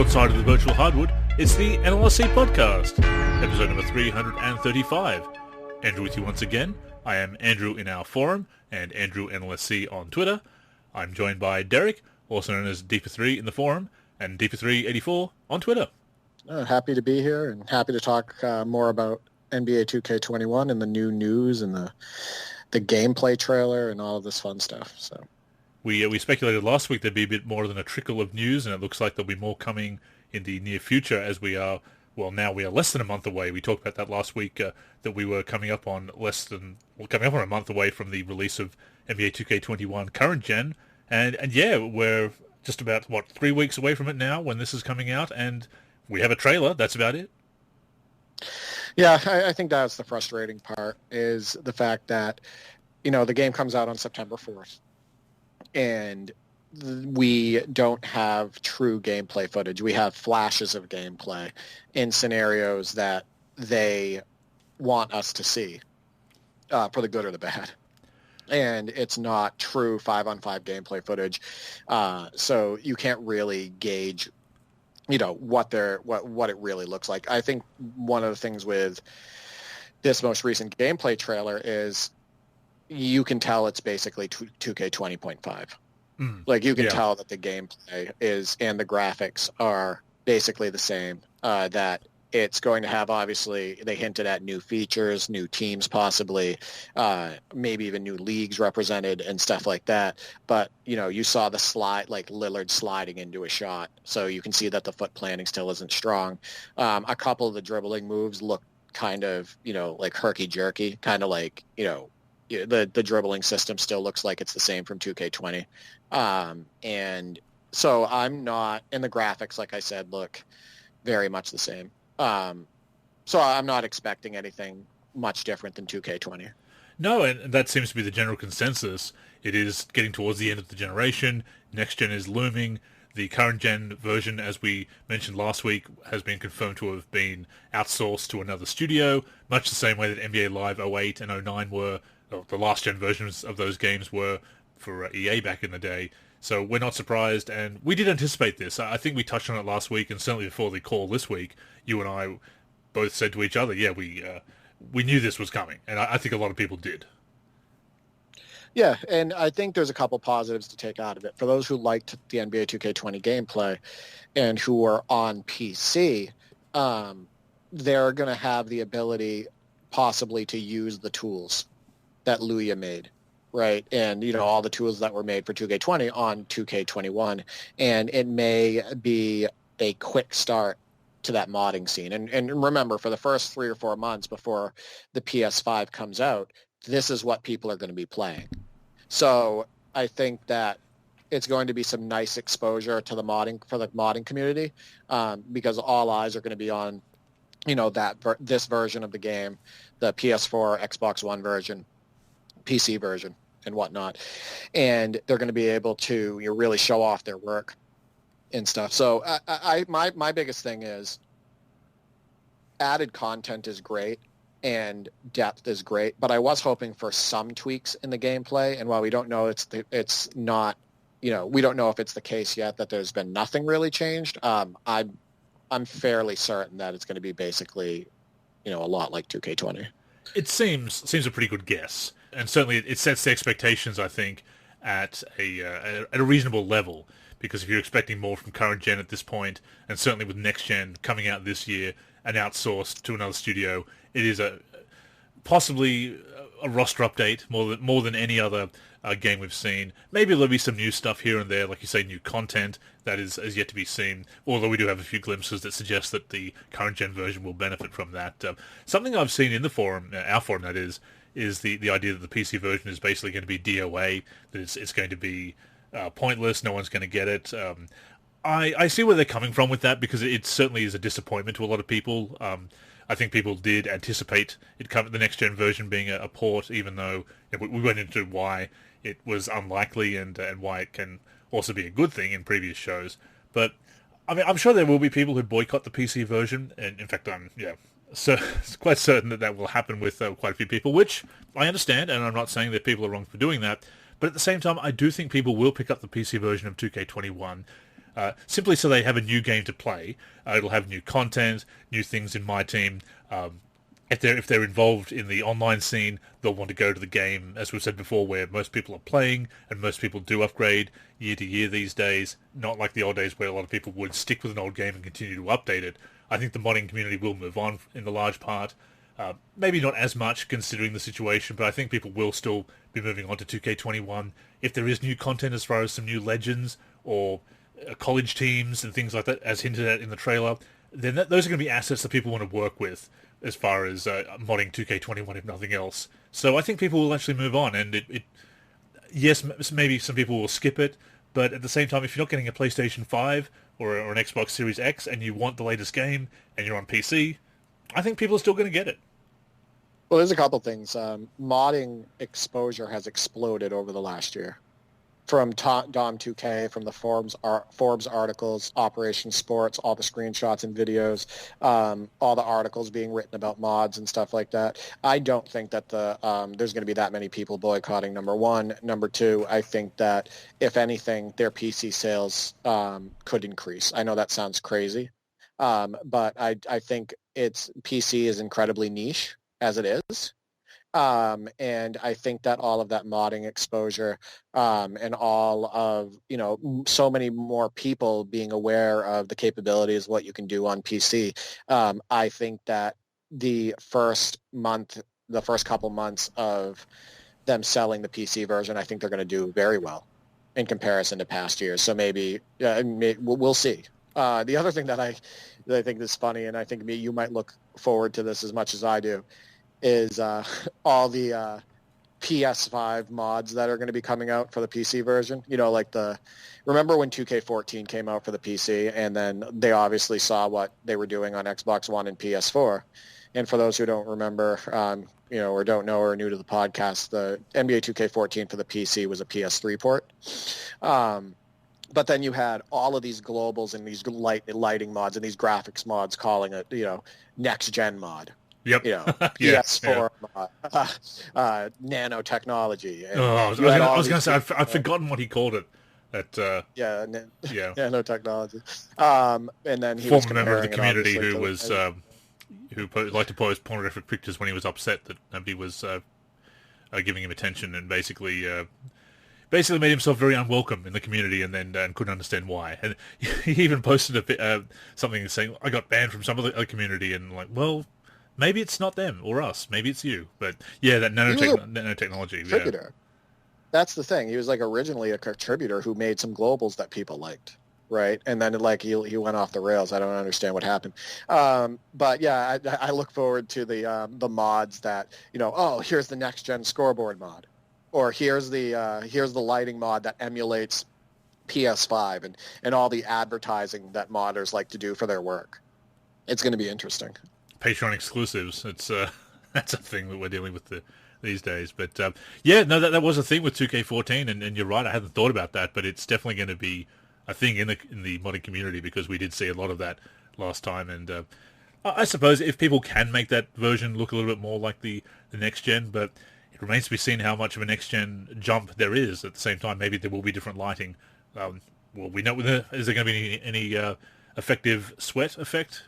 outside of the virtual hardwood, it's the NLSC podcast, episode number 335. Andrew with you once again. I am Andrew in our forum, and Andrew NLSC on Twitter. I'm joined by Derek, also known as Deeper3 in the forum, and Deeper384 on Twitter. Happy to be here, and happy to talk more about NBA 2K21 and the new news and the gameplay trailer and all of this fun stuff. So we speculated last week there'd be a bit more than a trickle of news, and it looks like there'll be more coming in the near future as we are, well, now we are less than a month away. We talked about that last week, that we were coming up on a month away from the release of NBA 2K21 current gen, and yeah, we're just about, 3 weeks away from it now when this is coming out, and we have a trailer. That's about it. Yeah, I think that's the frustrating part, is the fact that, the game comes out on September 4th, and we don't have true gameplay footage. We have flashes of gameplay in scenarios that they want us to see, for the good or the bad. And it's not true 5-on-5 gameplay footage, so you can't really gauge, what it really looks like. I think one of the things with this most recent gameplay trailer is you can tell it's basically 2K20.5. Like, you can tell that the gameplay is, and the graphics are basically the same, that it's going to have, obviously, they hinted at new features, new teams possibly, maybe even new leagues represented and stuff like that. But, you saw the slide, like Lillard sliding into a shot. So you can see that the foot planning still isn't strong. A couple of the dribbling moves look kind of, like herky-jerky, kind of like, the dribbling system still looks like it's the same from 2K20. And so I'm not, and the graphics, like I said, look very much the same. So I'm not expecting anything much different than 2K20. No, and that seems to be the general consensus. It is getting towards the end of the generation. Next gen is looming. The current gen version, as we mentioned last week, has been confirmed to have been outsourced to another studio, much the same way that NBA Live 08 and 09 were, or the last gen versions of those games were for EA back in the day. So we're not surprised, and we did anticipate this. I think we touched on it last week, and certainly before the call this week, you and I both said to each other, yeah, we knew this was coming, and I think a lot of people did. Yeah, and I think there's a couple positives to take out of it. For those who liked the NBA 2K20 gameplay and who are on PC, they're going to have the ability possibly to use the tools that Luya made, right? And, all the tools that were made for 2K20 on 2K21. And it may be a quick start to that modding scene. And remember, for the first 3 or 4 months before the PS5 comes out, this is what people are going to be playing. So I think that it's going to be some nice exposure to the modding community, because all eyes are going to be on, this version of the game, the PS4, Xbox One version, PC version, and whatnot, and they're going to be able to really show off their work and stuff. So my biggest thing is added content is great and depth is great, but I was hoping for some tweaks in the gameplay. And while we don't know it's not, we don't know if it's the case yet that there's been nothing really changed. I'm fairly certain that it's going to be basically, a lot like 2K20. It seems a pretty good guess. And certainly it sets the expectations, I think, at a reasonable level. Because if you're expecting more from current gen at this point, and certainly with next gen coming out this year and outsourced to another studio, it is possibly a roster update more than any other game we've seen. Maybe there'll be some new stuff here and there, like you say, new content that is yet to be seen. Although we do have a few glimpses that suggest that the current gen version will benefit from that. Something I've seen in the forum, our forum that is the idea that the PC version is basically going to be DOA, that it's going to be pointless, no one's going to get it. I see where they're coming from with that, because it certainly is a disappointment to a lot of people. I think people did anticipate the next-gen version being a port, even though we went into why it was unlikely and why it can also be a good thing in previous shows. But I mean, I'm sure there will be people who boycott the PC version, and in fact, so it's quite certain that will happen with quite a few people, which I understand, and I'm not saying that people are wrong for doing that. But at the same time, I do think people will pick up the PC version of 2K21 simply so they have a new game to play. It'll have new content, new things in My Team. If they're involved in the online scene, they'll want to go to the game, as we've said before, where most people are playing and most people do upgrade year to year these days. Not like the old days where a lot of people would stick with an old game and continue to update it. I think the modding community will move on in the large part. Maybe not as much considering the situation, but I think people will still be moving on to 2K21. If there is new content as far as some new legends or college teams and things like that, as hinted at in the trailer, then those are going to be assets that people want to work with as far as modding 2K21, if nothing else. So I think people will actually move on, and yes, maybe some people will skip it, but at the same time, if you're not getting a PlayStation 5 or an Xbox Series X and you want the latest game and you're on PC, I think people are still going to get it. Well, there's a couple things. Modding exposure has exploded over the last year. From Dom2K, from the Forbes articles, Operation Sports, all the screenshots and videos, all the articles being written about mods and stuff like that. I don't think that there's going to be that many people boycotting, number one. Number two, I think that, if anything, their PC sales could increase. I know that sounds crazy, but I think PC is incredibly niche as it is. And I think that all of that modding exposure and all of, so many more people being aware of the capabilities of what you can do on PC, I think that the first couple months of them selling the PC version, I think they're going to do very well in comparison to past years. So maybe we'll see. The other thing that I think is funny, and I think you might look forward to this as much as I do, is all the PS5 mods that are going to be coming out for the PC version. Remember when 2K14 came out for the PC, and then they obviously saw what they were doing on Xbox One and PS4. And for those who don't remember, or don't know or are new to the podcast, the NBA 2K14 for the PC was a PS3 port. But then you had all of these globals and these lighting mods and these graphics mods calling it, next gen mod. Yep. PS4 nanotechnology. I was going to say, I've forgotten what he called it. Nanotechnology. And then he was former member of the community who was who liked to post pornographic pictures when he was upset that nobody was giving him attention, and basically made himself very unwelcome in the community, and then couldn't understand why. And he even posted something saying, "I got banned from some other community," and well. Maybe it's not them or us. Maybe it's you. But yeah, that nanotechnology. Contributor. Yeah. That's the thing. He was originally a contributor who made some globals that people liked, right? And then he went off the rails. I don't understand what happened. But yeah, I look forward to the mods that here's the next gen scoreboard mod, or here's the lighting mod that emulates PS5 and all the advertising that modders like to do for their work. It's going to be interesting. Patreon exclusives. It's that's a thing that we're dealing with these days. But that was a thing with 2K14, and you're right. I hadn't thought about that, but it's definitely going to be a thing in the modding community, because we did see a lot of that last time. And I suppose if people can make that version look a little bit more like the next gen, but it remains to be seen how much of a next gen jump there is. At the same time, maybe there will be different lighting. We know is there going to be any effective sweat effect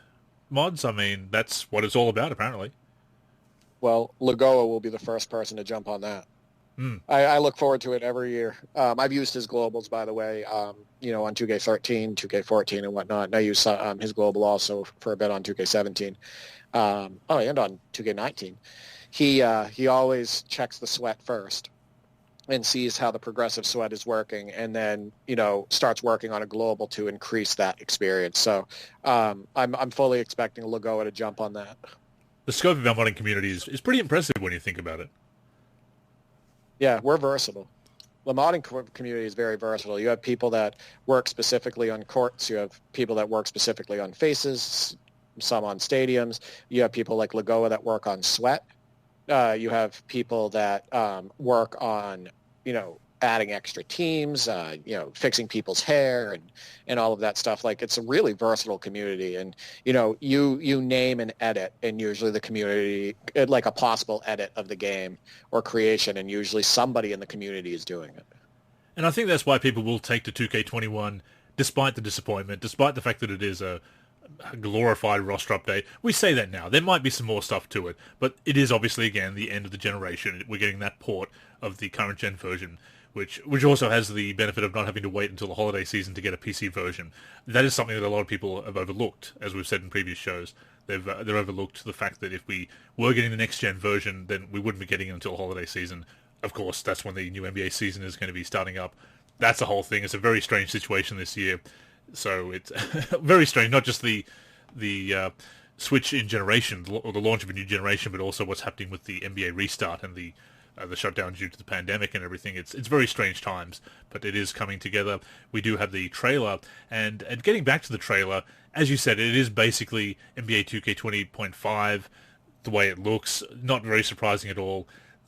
mods? I mean, that's what it's all about, apparently. Well, Lagoa will be the first person to jump on that. I look forward to it every year. I've used his globals, by the way, on 2K13, 2K14, and whatnot. And I use his global also for a bit on 2K17. And on 2K19. He always checks the sweat first and sees how the progressive sweat is working, and then starts working on a global to increase that experience. So I'm fully expecting Lagoa to jump on that. The scope of our modding community is pretty impressive when you think about it. Yeah, we're versatile. The modding community is very versatile. You have people that work specifically on courts. You have people that work specifically on faces, some on stadiums. You have people like Lagoa that work on sweat. You have people that work on, adding extra teams, fixing people's hair and all of that stuff. It's a really versatile community. And, you name an edit, and usually the community, like a possible edit of the game or creation, and usually somebody in the community is doing it. And I think that's why people will take to 2K21 despite the disappointment, despite the fact that it is a glorified roster update. We say that now. There might be some more stuff to it, but it is obviously, again, the end of the generation. We're getting that port of the current gen version, which also has the benefit of not having to wait until the holiday season to get a PC version. That is something that a lot of people have overlooked, as we've said in previous shows. They've overlooked the fact that if we were getting the next gen version, then we wouldn't be getting it until holiday season. Of course, that's when the new NBA season is going to be starting up. That's the whole thing. It's a very strange situation this year. So it's very strange, not just the switch in generation, or the launch of a new generation, but also what's happening with the NBA restart and the shutdown due to the pandemic and everything. It's very strange times, but it is coming together. We do have the trailer, and getting back to the trailer, as you said, it is basically NBA 2K20.5, the way it looks, not very surprising at all.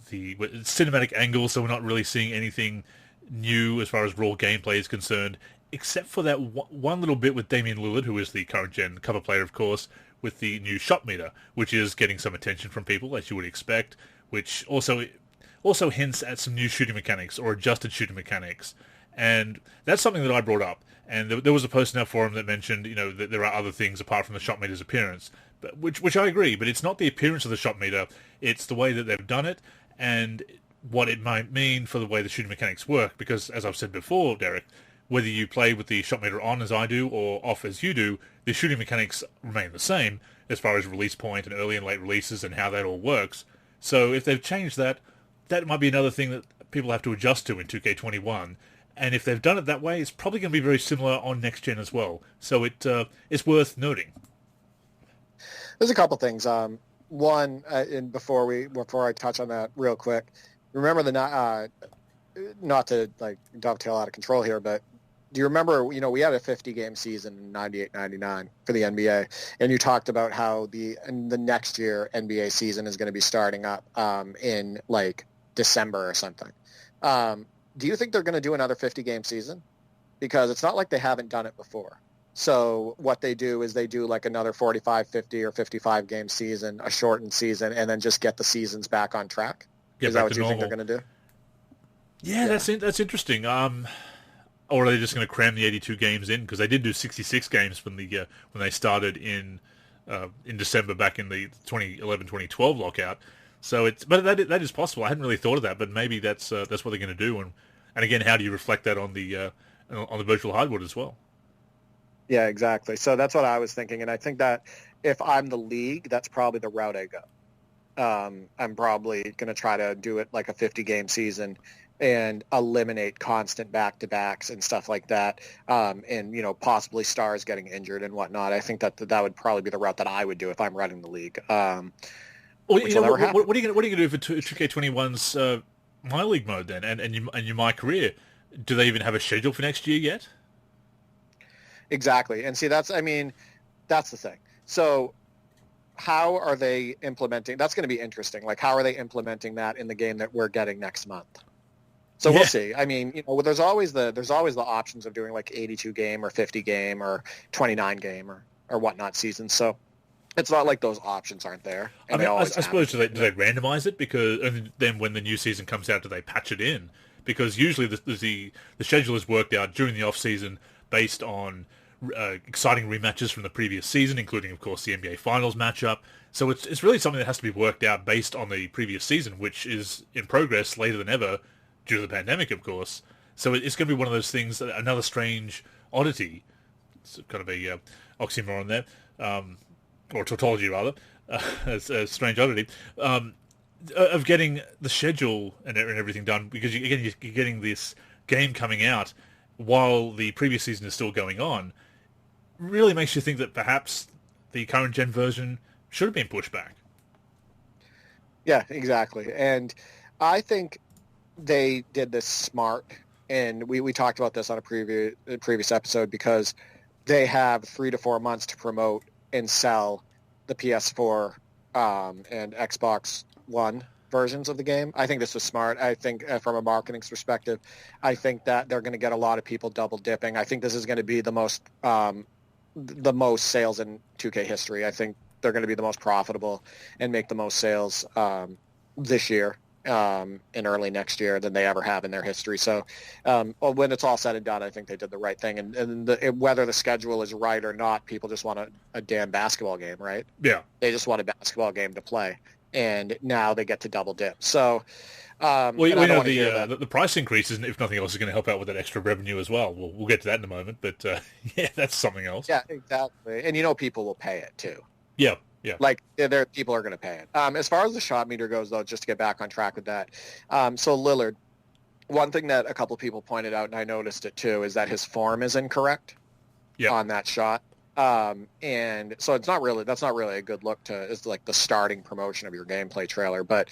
The cinematic angle, so we're not really seeing anything new as far as raw gameplay is concerned, except for that one little bit with Damian Lillard, who is the current gen cover player, of course, with the new shot meter, which is getting some attention from people, as you would expect, which also hints at some new shooting mechanics, or adjusted shooting mechanics. And that's something that I brought up. And there was a post in our forum that mentioned, that there are other things apart from the shot meter's appearance, but which I agree, but it's not the appearance of the shot meter, it's the way that they've done it, and what it might mean for the way the shooting mechanics work, because, as I've said before, Derek, whether you play with the shot meter on as I do, or off as you do, the shooting mechanics remain the same, as far as release point and early and late releases and how that all works. So if they've changed that, that might be another thing that people have to adjust to in 2K21. And if they've done it that way, it's probably going to be very similar on next gen as well. So it's worth noting. There's a couple things. One, and before I touch on that real quick, remember not to like dovetail out of control here, but do you remember, we had a 50-game season in 98-99 for the NBA, and you talked about how the next year NBA season is going to be starting up in like December or something. Do you think they're going to do another 50-game season? Because it's not like they haven't done it before. So what they do is they do like another 45, 50, or 55-game season, a shortened season, and then just get the seasons back on track? Is that what you think they're going to do? Yeah, that's interesting. Or are they just going to cram the 82 games in? Because they did do 66 games when they started in December back in the 2011-2012 lockout. So but that is possible. I hadn't really thought of that, but maybe that's what they're going to do. And again, how do you reflect that on the virtual hardwood as well? Yeah, exactly. So that's what I was thinking, and I think that if I'm the league, that's probably the route I go. I'm probably going to try to do it like a 50-game season and eliminate constant back-to-backs and stuff like that, and possibly stars getting injured and whatnot. I think that would probably be the route that I would do if I'm running the league. What are you going to do for 2K21's My League mode then, and your My Career? Do they even have a schedule for next year yet? Exactly, and see that's the thing. So how are they implementing? That's going to be interesting. Like, how are they implementing that in the game that we're getting next month? So we'll see. I mean, there's always the options of doing like 82 game or 50 game or 29 game or whatnot seasons. So it's not like those options aren't there. I suppose do they randomize it, because and then when the new season comes out, do they patch it in? Because usually the schedule is worked out during the off season based on exciting rematches from the previous season, including, of course, the NBA Finals matchup. So it's really something that has to be worked out based on the previous season, which is in progress later than ever due to the pandemic, of course. So it's going to be one of those things, another strange oddity. It's kind of a oxymoron there, or tautology rather, a strange oddity, of getting the schedule and everything done, because you're getting this game coming out while the previous season is still going on. Really makes you think that perhaps the current gen version should have been pushed back. Yeah, exactly. And I think they did this smart, and we talked about this on a previous episode, because they have 3 to 4 months to promote and sell the PS4 and Xbox One versions of the game. I think this was smart. I think from a marketing perspective, I think that they're going to get a lot of people double dipping. I think this is going to be the most sales in 2K history. I think they're going to be the most profitable and make the most sales this year. in early next year than they ever have in their history. So well, when it's all said and done, I think they did the right thing. And whether the schedule is right or not, people just want a damn basketball game, right? Yeah. They just want a basketball game to play. And now they get to double dip. So, Well, and I don't know want to hear that. the price increase, if nothing else, is going to help out with that extra revenue as well. We'll get to that in a moment, but yeah, that's something else. Yeah, exactly. And people will pay it too. Yeah, yeah. Like people are going to pay it. As far as the shot meter goes, though, just to get back on track with that. So Lillard, one thing that a couple people pointed out, and I noticed it too, is that his form is incorrect on that shot. And so that's not really a good look to, it's like the starting promotion of your gameplay trailer. But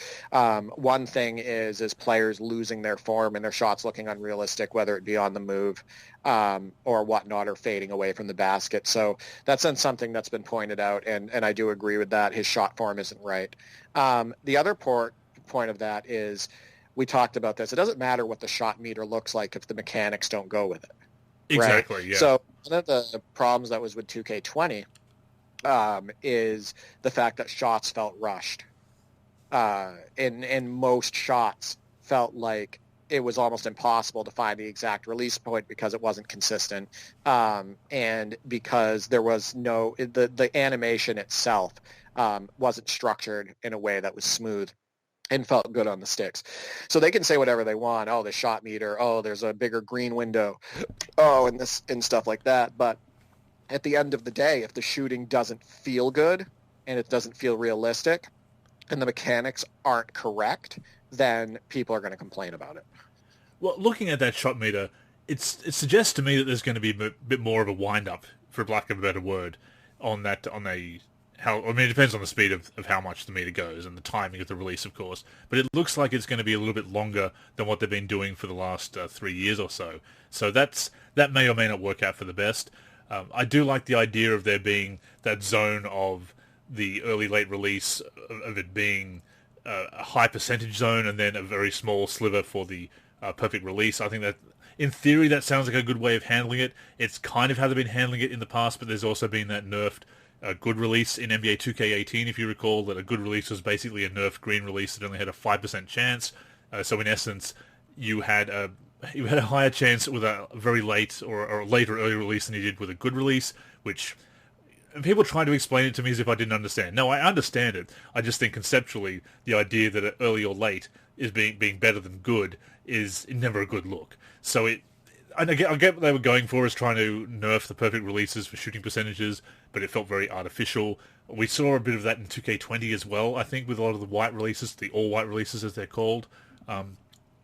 one thing is players losing their form and their shots looking unrealistic, whether it be on the move or whatnot, or fading away from the basket. So that's something that's been pointed out, and I do agree with that. His shot form isn't right. The other point of that is, we talked about this, it doesn't matter what the shot meter looks like if the mechanics don't go with it. Exactly, right? yeah. So one of the problems that was with 2K20 is the fact that shots felt rushed. And most shots felt like it was almost impossible to find the exact release point because it wasn't consistent, and because there was the animation itself wasn't structured in a way that was smooth and felt good on the sticks. So they can say whatever they want. Oh, the shot meter. Oh, there's a bigger green window. Oh, and stuff like that. But at the end of the day, if the shooting doesn't feel good and it doesn't feel realistic and the mechanics aren't correct, then people are going to complain about it. Well, looking at that shot meter, it suggests to me that there's going to be a bit more of a wind-up, for lack of a better word, on that, it depends on the speed of how much the meter goes and the timing of the release, of course. But it looks like it's going to be a little bit longer than what they've been doing for the last 3 years or so. So that may or may not work out for the best. I do like the idea of there being that zone of the early-late release, of it being a high percentage zone and then a very small sliver for the perfect release. I think that, in theory, that sounds like a good way of handling it. It's kind of how they've been handling it in the past, but there's also been that nerfed good release in NBA 2K18, if you recall, that a good release was basically a nerfed green release that only had a 5% chance. So in essence, you had a higher chance with a very late or a late or early release than you did with a good release, which people try to explain it to me as if I didn't understand. No, I understand it. I just think conceptually the idea that early or late is being better than good is never a good look. So I get what they were going for, is trying to nerf the perfect releases for shooting percentages, but it felt very artificial. We saw a bit of that in 2K20 as well, I think, with a lot of the white releases, the all-white releases as they're called.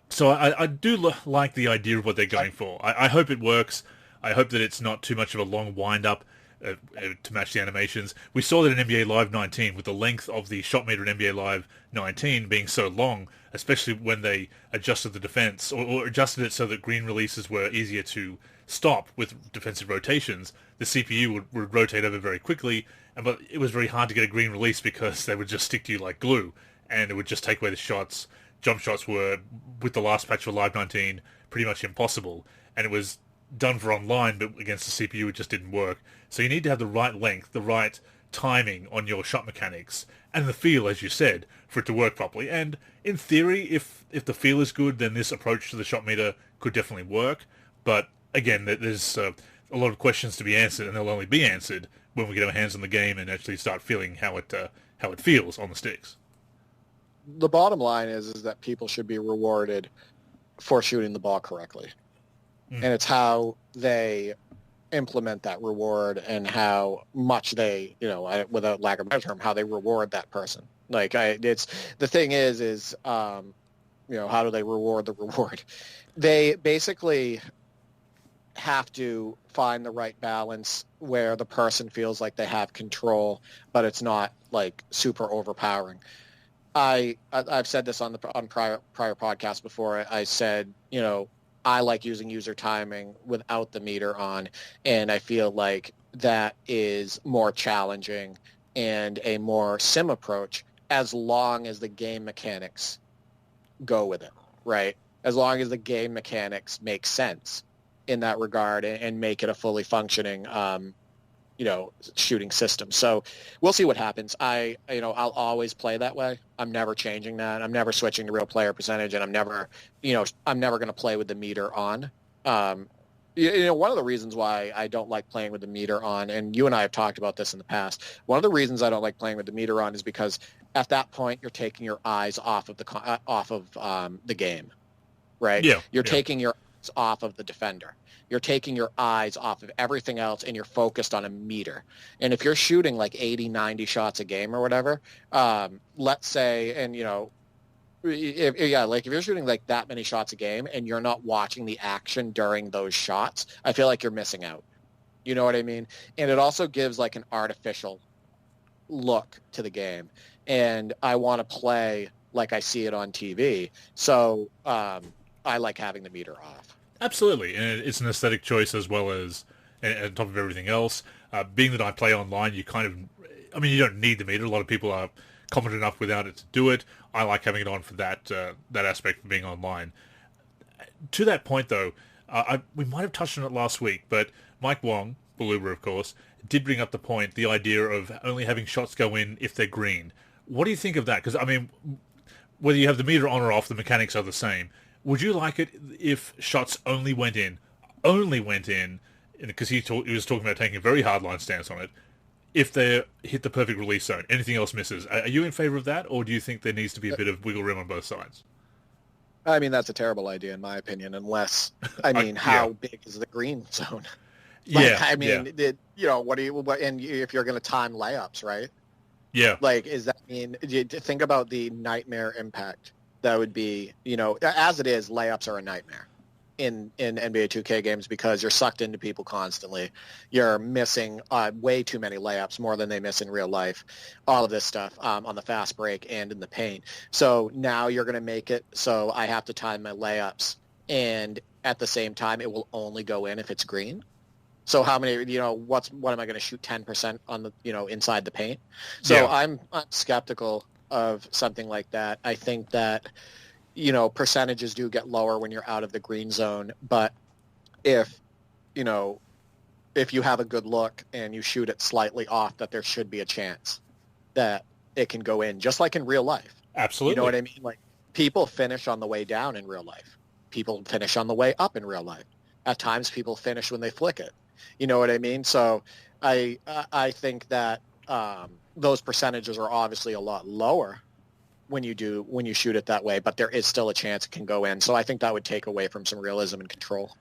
So I do like the idea of what they're going for. I hope it works. I hope that it's not too much of a long wind-up to match the animations. We saw that in NBA Live 19, with the length of the shot meter in NBA Live 19 being so long, especially when they adjusted the defense, or adjusted it so that green releases were easier to stop with defensive rotations. The CPU would rotate over very quickly, but it was very hard to get a green release because they would just stick to you like glue, and it would just take away the shots. Jump shots were, with the last patch for Live 19, pretty much impossible, and it was done for online, but against the CPU it just didn't work. So you need to have the right length, the right timing on your shot mechanics, and the feel, as you said, for it to work properly. And in theory, if the feel is good, then this approach to the shot meter could definitely work. But again, there's a lot of questions to be answered, and they'll only be answered when we get our hands on the game and actually start feeling how it feels on the sticks. The bottom line is that people should be rewarded for shooting the ball correctly. And it's how they implement that reward and how much they, without lack of a better term, how they reward that person. Like, it's the thing is, how do they reward the reward? They basically have to find the right balance where the person feels like they have control, but it's not like super overpowering. I've said this on prior podcasts before. I said, I like using user timing without the meter on, and I feel like that is more challenging and a more sim approach as long as the game mechanics go with it, right? As long as the game mechanics make sense in that regard and make it a fully functioning shooting system. So we'll see what happens. I'll always play that way. I'm never changing that. I'm never switching to real player percentage, and I'm never going to play with the meter on. One of the reasons why I don't like playing with the meter on, and you and I have talked about this in the past, one of the reasons I don't like playing with the meter on is because at that point you're taking your eyes off of the game, right? Yeah. You're taking your eyes off of the defender. You're taking your eyes off of everything else, and you're focused on a meter. And if you're shooting like 80, 90 shots a game or whatever, let's say, and if you're shooting like that many shots a game and you're not watching the action during those shots, I feel like you're missing out. You know what I mean? And it also gives like an artificial look to the game. And I want to play like I see it on TV. So I like having the meter off. Absolutely, and it's an aesthetic choice as well as, and on top of everything else, being that I play online, you don't need the meter. A lot of people are confident enough without it to do it. I like having it on for that aspect of being online. To that point, though, we might have touched on it last week, but Mike Wong, Beluba, of course, did bring up the idea of only having shots go in if they're green. What do you think of that? Because, whether you have the meter on or off, the mechanics are the same. Would you like it if shots only went in, because he was talking about taking a very hardline stance on it, if they hit the perfect release zone, anything else misses? Are you in favor of that, or do you think there needs to be a bit of wiggle room on both sides? I mean, that's a terrible idea in my opinion, unless, how big is the green zone? What do you, and if you're going to time layups, right? Yeah. Think about the nightmare impact that would be, as it is, layups are a nightmare in NBA 2K games because you're sucked into people constantly. You're missing way too many layups, more than they miss in real life. All of this stuff on the fast break and in the paint. So now you're going to make it so I have to time my layups, and at the same time, it will only go in if it's green. So how many, what am I going to shoot 10% on the, inside the paint? So yeah. I'm skeptical of something like that. I think that, percentages do get lower when you're out of the green zone. But if you have a good look and you shoot it slightly off, that there should be a chance that it can go in, just like in real life. Absolutely. You know what I mean? Like, people finish on the way down in real life. People finish on the way up in real life. At times, people finish when they flick it. You know what I mean? So I think that those percentages are obviously a lot lower when you shoot it that way, but there is still a chance it can go in. So I think that would take away from some realism and control.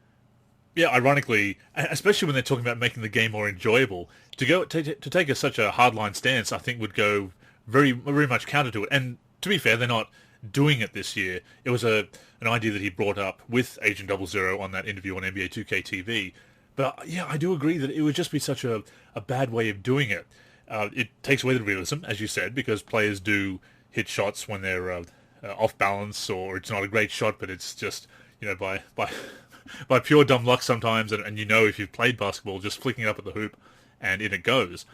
Yeah, ironically, especially when they're talking about making the game more enjoyable, to take such a hardline stance, I think would go very, very much counter to it. And to be fair, they're not doing it this year. It was an idea that he brought up with Agent 00 on that interview on NBA 2K TV. But yeah, I do agree that it would just be such a bad way of doing it. It takes away the realism, as you said, because players do hit shots when they're off balance, or it's not a great shot, but it's just by pure dumb luck sometimes. And if you've played basketball, just flicking it up at the hoop and in it goes.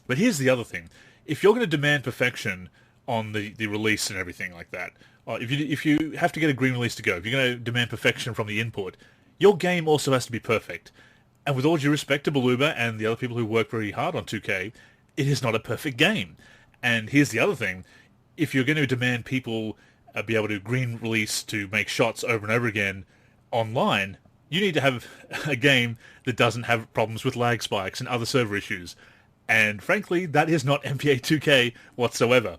But here's the other thing: if you're going to demand perfection on the release and everything like that, if you have to get a green release to go, if you're going to demand perfection from the input, your game also has to be perfect. And with all due respect to Beluba and the other people who work very hard on 2K, it is not a perfect game. And here's the other thing. If you're going to demand people be able to green release to make shots over and over again online, you need to have a game that doesn't have problems with lag spikes and other server issues. And frankly, that is not NBA 2K whatsoever.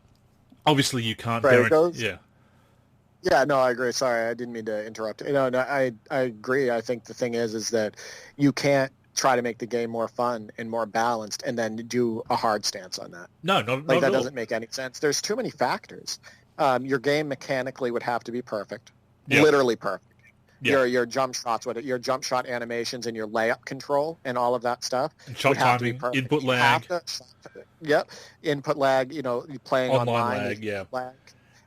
Obviously, you can't guarantee... Yeah. Yeah, no, I agree. Sorry, I didn't mean to interrupt. No, I agree. I think the thing is that you can't try to make the game more fun and more balanced and then do a hard stance on that. No, not that doesn't make any sense. There's too many factors. Your game mechanically would have to be perfect, literally perfect. Yep. Your jump shots, your jump shot animations and your layup control and all of that stuff. And shot timing, input lag. Input lag. Playing online lag, lag.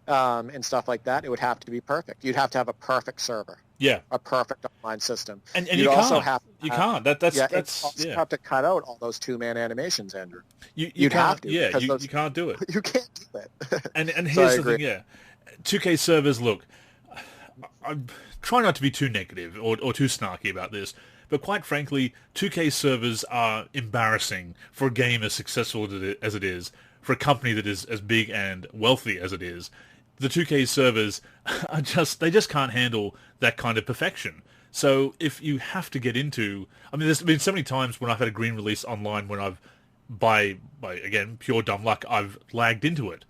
And stuff like that, it would have to be perfect. You'd have to have a perfect server. Yeah. A perfect online system. And you also can't. You can't. That's have to cut out all those two-man animations, Andrew. You'd have to. Yeah, you can't do it. You can't do it. and here's the thing, 2K servers, look, I'm trying not to be too negative or too snarky about this, but quite frankly, 2K servers are embarrassing for a game as successful as it is, for a company that is as big and wealthy as it is. The 2K servers are they just can't handle that kind of perfection. So if you have to get into, I mean, there's been so many times when I've had a green release online when I've, by again, pure dumb luck, I've lagged into it.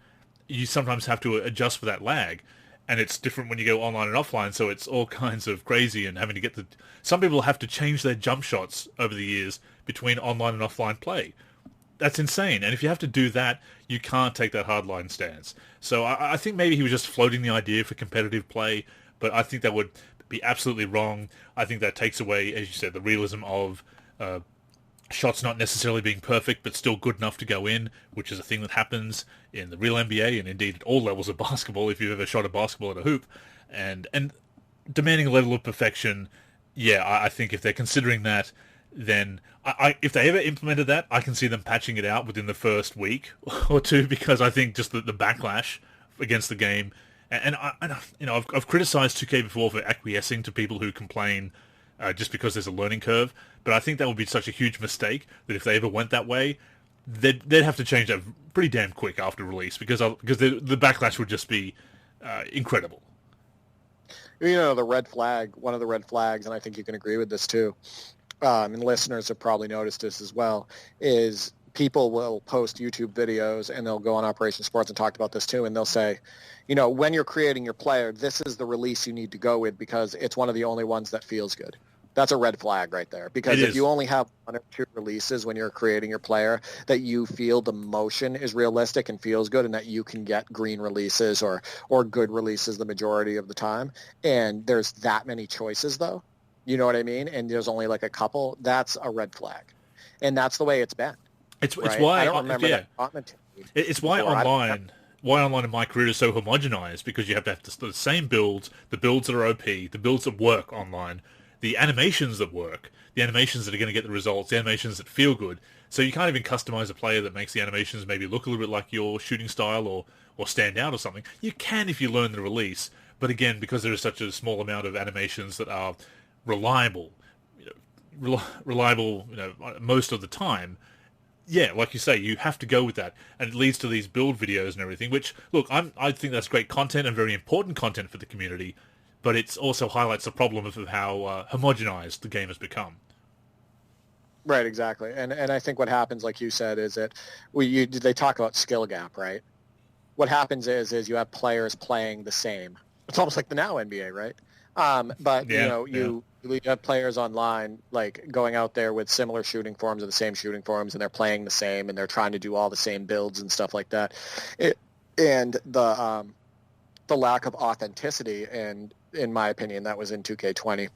You sometimes have to adjust for that lag, and it's different when you go online and offline, so it's all kinds of crazy and having to get some people have to change their jump shots over the years between online and offline play. That's insane, and if you have to do that, you can't take that hardline stance. So I think maybe he was just floating the idea for competitive play, but I think that would be absolutely wrong. I think that takes away, as you said, the realism of shots not necessarily being perfect, but still good enough to go in, which is a thing that happens in the real NBA and indeed at all levels of basketball if you've ever shot a basketball at a hoop. And demanding a level of perfection, yeah, I think if they're considering that, then if they ever implemented that, I can see them patching it out within the first week or two, because I think just the backlash against the game, and I've criticized 2K before for acquiescing to people who complain just because there's a learning curve, but I think that would be such a huge mistake that if they ever went that way, they'd have to change that pretty damn quick after release, because the backlash would just be incredible. You know, one of the red flags, and I think you can agree with this too, and listeners have probably noticed this as well, is people will post YouTube videos, and they'll go on Operation Sports and talk about this too, and they'll say, you know, when you're creating your player, this is the release you need to go with because it's one of the only ones that feels good. That's a red flag right there, because if you only have one or two releases when you're creating your player that you feel the motion is realistic and feels good, and that you can get green releases or good releases the majority of the time, and there's that many choices though, you know what I mean? And there's only like a couple, that's a red flag. And that's the way it's been. It's why I don't remember that comment. It's why online in my career is so homogenized, because you have to have the same builds, the builds that are OP, the builds that work online, the animations that work, the animations that are going to get the results, the animations that feel good. So you can't even customize a player that makes the animations maybe look a little bit like your shooting style or stand out or something. You can if you learn the release, but again, because there is such a small amount of animations that are reliable, most of the time, yeah, like you say, you have to go with that, and it leads to these build videos and everything. Which, look, I think that's great content and very important content for the community, but it also highlights the problem of how homogenized the game has become. Right, exactly, and I think what happens, like you said, is that they talk about skill gap, right? What happens is you have players playing the same. It's almost like the now NBA, right? But you have players online like going out there with similar shooting forms or the same shooting forms, and they're playing the same, and they're trying to do all the same builds and stuff like that. And the lack of authenticity, and in my opinion, that was in 2K20,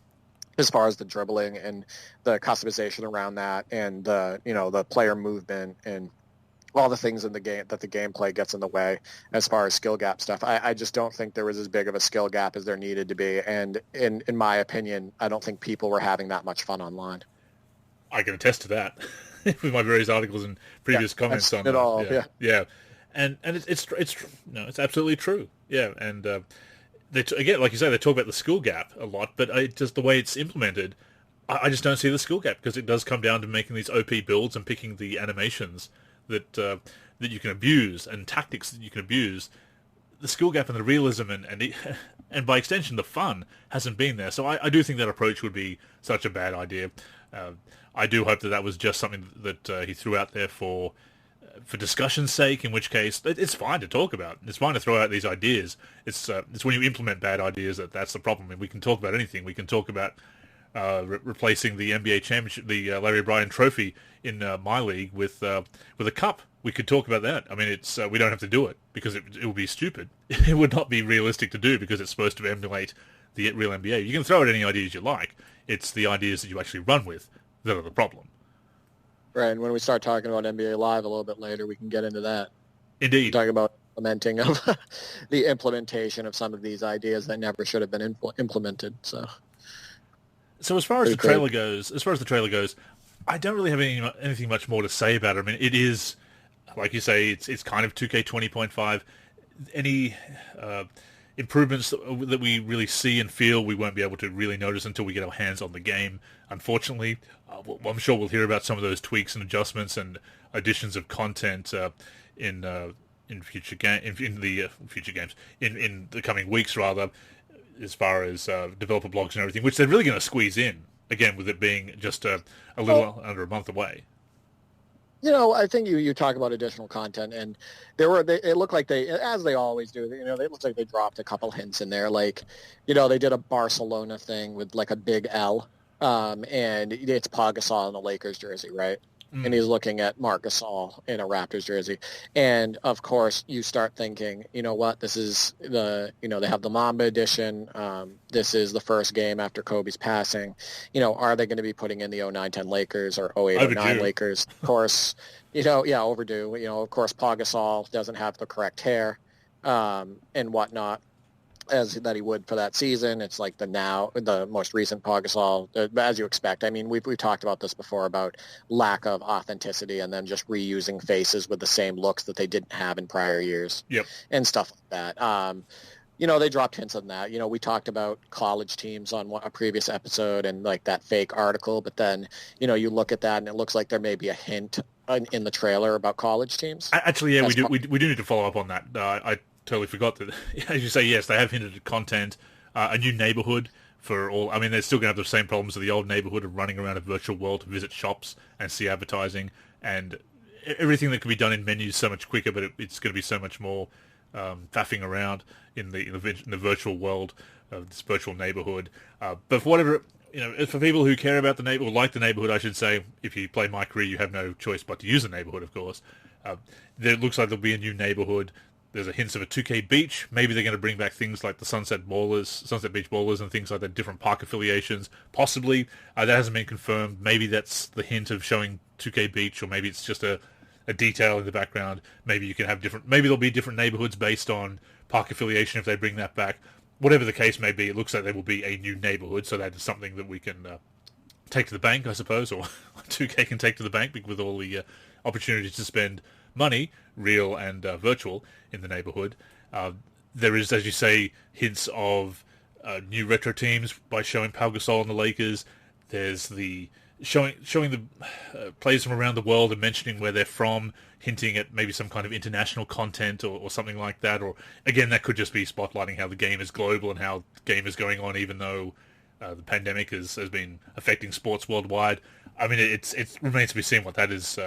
as far as the dribbling and the customization around that, and the player movement and all the things in the game that the gameplay gets in the way as far as skill gap stuff. I just don't think there was as big of a skill gap as there needed to be. And in my opinion, I don't think people were having that much fun online. I can attest to that with my various articles and previous comments on it all. Yeah. And it's absolutely true. Yeah. And again, like you say, they talk about the skill gap a lot, but just the way it's implemented, I just don't see the skill gap, because it does come down to making these OP builds and picking the animations that you can abuse and tactics that you can abuse. The skill gap and the realism and by extension the fun hasn't been there. So I do think that approach would be such a bad idea. I do hope that was just something that he threw out there for discussion's sake, in which case it's fine to talk about. It's fine to throw out these ideas. It's when you implement bad ideas that's the problem. And we can talk about anything. We can talk about replacing the NBA championship, the Larry O'Brien Trophy in my league with a cup. We could talk about that. I mean, it's we don't have to do it because it would be stupid. It would not be realistic to do because it's supposed to emulate the real NBA. You can throw out any ideas you like. It's the ideas that you actually run with that are the problem. Right, and when we start talking about NBA Live a little bit later, we can get into that. Indeed. Talk about implementing of the implementation of some of these ideas that never should have been implemented. So as far as the trailer goes, I don't really have anything much more to say about it. I mean, it is, like you say, it's kind of 2K 20.5. improvements that we really see and feel we won't be able to really notice until we get our hands on the game. Unfortunately, I'm sure we'll hear about some of those tweaks and adjustments and additions of content in future future games in the coming weeks, rather, as far as developer blogs and everything, which they're really going to squeeze in again with it being just a little under a month away. I think you talk about additional content, and it looked like they, as they always do, it looks like they dropped a couple hints in there. Like, they did a Barcelona thing with like a big L, and it's Pau Gasol in the Lakers jersey, right? And he's looking at Marc Gasol in a Raptors jersey. And, of course, you start thinking, this is they have the Mamba edition. This is the first game after Kobe's passing. Are they going to be putting in the 09-10 Lakers or 08-09 Lakers? Of course, overdue. Of course, Pau Gasol doesn't have the correct hair and whatnot that he would for that season. It's like the most recent Pau Gasol, as you expect. I mean, we've talked about this before about lack of authenticity and then just reusing faces with the same looks that they didn't have in prior years. Yep. And stuff like that. They dropped hints on that. We talked about college teams on a previous episode and like that fake article, but then, you look at that and it looks like there may be a hint in the trailer about college teams. Actually, yeah, we do need to follow up on that. I totally forgot that, as you say, yes, they have hinted at content, a new neighborhood for all. I mean, they're still going to have the same problems of the old neighborhood of running around a virtual world to visit shops and see advertising, and everything that can be done in menus so much quicker, but it's going to be so much more faffing around in the virtual world of this virtual neighborhood. But for whatever, for people who care about the neighborhood, or like the neighborhood, I should say, if you play My Career, you have no choice but to use the neighborhood, of course. There looks like there'll be a new neighborhood. There's a hint of a 2K Beach. Maybe they're going to bring back things like the Sunset Beach Ballers, and things like that, different park affiliations. Possibly. That hasn't been confirmed. Maybe that's the hint of showing 2K Beach, or maybe it's just a detail in the background. Maybe you can have maybe there'll be different neighborhoods based on park affiliation if they bring that back. Whatever the case may be, it looks like there will be a new neighborhood, so that is something that we can take to the bank, I suppose, or 2K can take to the bank with all the opportunities to spend money, real and virtual, in the neighborhood. There is, as you say, hints of new retro teams by showing Pau Gasol and the Lakers. There's the showing the players from around the world and mentioning where they're from, hinting at maybe some kind of international content or something like that. Or again, that could just be spotlighting how the game is global and how the game is going on, even though the pandemic has been affecting sports worldwide. I mean, it remains to be seen what that is.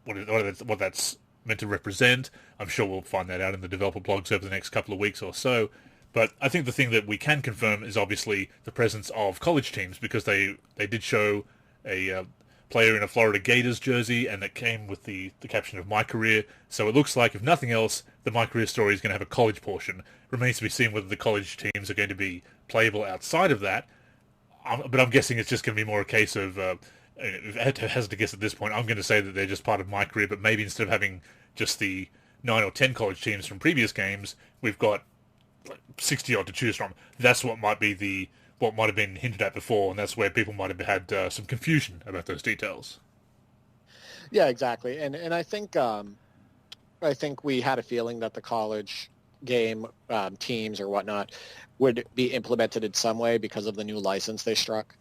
What that's meant to represent. I'm sure we'll find that out in the developer blogs over the next couple of weeks or so. But I think the thing that we can confirm is obviously the presence of college teams, because they did show a player in a Florida Gators jersey, and that came with the caption of My Career. So it looks like, if nothing else, the My Career story is going to have a college portion. Remains to be seen whether the college teams are going to be playable outside of that. But I'm guessing it's just going to be more a case of... if I had to hazard a guess at this point, I'm going to say that they're just part of My Career, but maybe instead of having just the 9 or 10 college teams from previous games, we've got 60 odd to choose from. That's what might have been hinted at before, and that's where people might have had some confusion about those details. Yeah, exactly. And I think we had a feeling that the college game teams or whatnot would be implemented in some way because of the new license they struck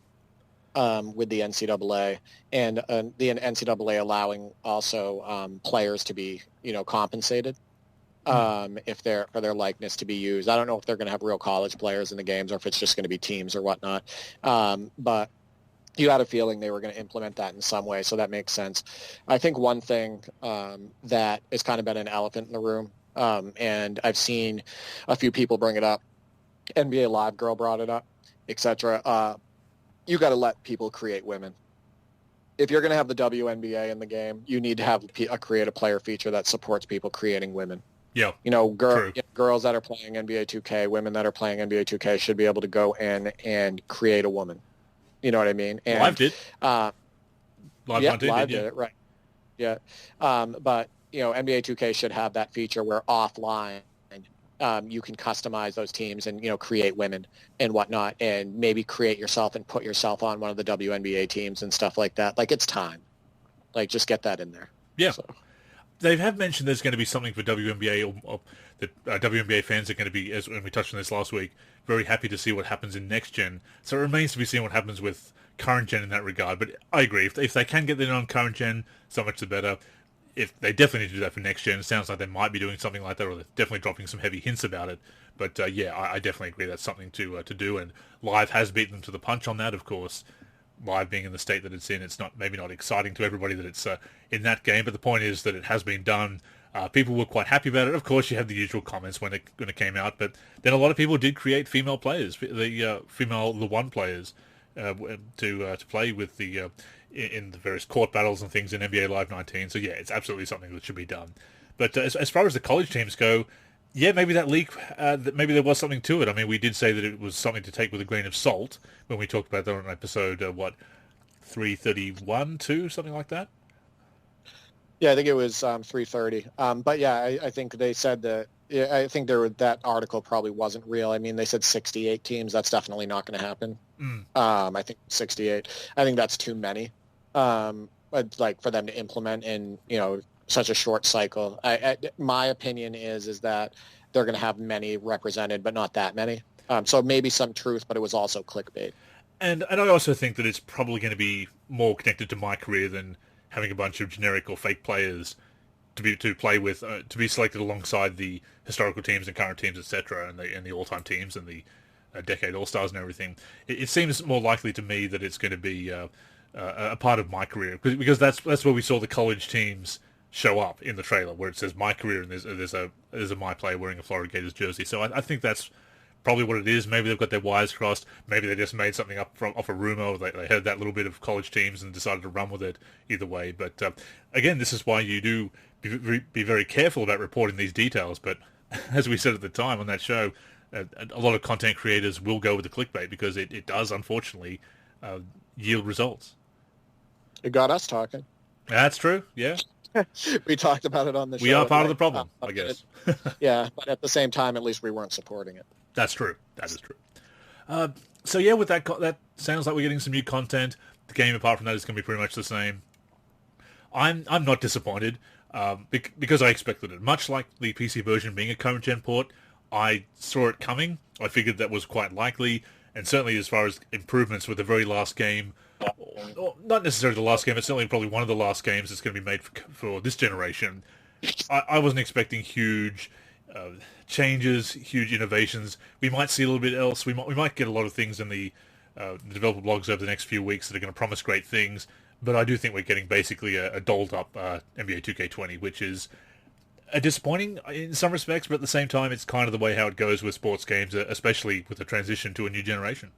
with the NCAA, and the NCAA allowing also players to be compensated if for their likeness to be used. I don't know if they're going to have real college players in the games or if it's just going to be teams or whatnot. But you had a feeling they were going to implement that in some way, so that makes sense. I think one thing that has kind of been an elephant in the room, and I've seen a few people bring it up, NBA Live Girl brought it up, etc. You got to let people create women. If you're going to have the WNBA in the game, you need to have create a player feature that supports people creating women. Yeah. Girls that are playing NBA 2K, women that are playing NBA 2K should be able to go in and create a woman. You know what I mean? And, Live did. Live did it, right. Yeah. But, NBA 2K should have that feature where offline you can customize those teams and, create women and whatnot, and maybe create yourself and put yourself on one of the WNBA teams and stuff like that. Like, it's time. Like, just get that in there. Yeah. So. they have mentioned there's going to be something for WNBA, or that WNBA fans are going to be, as when we touched on this last week, very happy to see what happens in next gen. So it remains to be seen what happens with current gen in that regard. But I agree, if they can get it on current gen, so much the better. If they definitely need to do that for next gen, it sounds like they might be doing something like that, or they're definitely dropping some heavy hints about it. But yeah, I definitely agree that's something to do, and Live has beaten them to the punch on that, of course. Live being in the state that it's in, it's maybe not exciting to everybody that it's in that game, but the point is that it has been done. People were quite happy about it. Of course, you have the usual comments when it came out, but then a lot of people did create female players, the female the one players, to play with the in the various court battles and things in NBA Live 19. So yeah, it's absolutely something that should be done. But as far as the college teams go, yeah, maybe that leak, maybe there was something to it. I mean, we did say that it was something to take with a grain of salt when we talked about that on episode, 331, 2, something like that? Yeah, I think it was 330. But yeah, I think they said that. Yeah, I think that article probably wasn't real. I mean, they said 68 teams. That's definitely not going to happen. I think 68. I think that's too many. But like for them to implement in such a short cycle. My opinion is that they're going to have many represented, but not that many. So maybe some truth, but it was also clickbait. And I also think that it's probably going to be more connected to my career than having a bunch of generic or fake players to play with, to be selected alongside the historical teams and current teams, etc., and the all-time teams and the decade all-stars and everything. It seems more likely to me that it's going to be a part of my career, because that's where we saw the college teams show up in the trailer, where it says my career, and there's a my player wearing a Florida Gators jersey. So I think that's probably what it is. Maybe they've got their wires crossed. Maybe they just made something up off a rumor. Or they heard that little bit of college teams and decided to run with it. Either way, but again, this is why you do be very careful about reporting these details. But as we said at the time on that show, a lot of content creators will go with the clickbait because it does, unfortunately, yield results. It got us talking. That's true. Yeah. We talked about it on the show. We are part of the problem, I guess. Yeah, but at the same time, at least we weren't supporting it. That's true. That is true. So yeah, with that sounds like we're getting some new content. The game, apart from that, is going to be pretty much the same. I'm not disappointed because I expected it. Much like the PC version being a current gen port, I saw it coming. I figured that was quite likely, and certainly as far as improvements with the very last game, or not necessarily the last game, but certainly probably one of the last games that's going to be made for this generation. I wasn't expecting huge changes, huge innovations. We might see a little bit else. We might get a lot of things in the developer blogs over the next few weeks that are going to promise great things. But I do think we're getting basically a dolled up NBA 2K20, which is disappointing in some respects, but at the same time, it's kind of the way how it goes with sports games, especially with the transition to a new generation.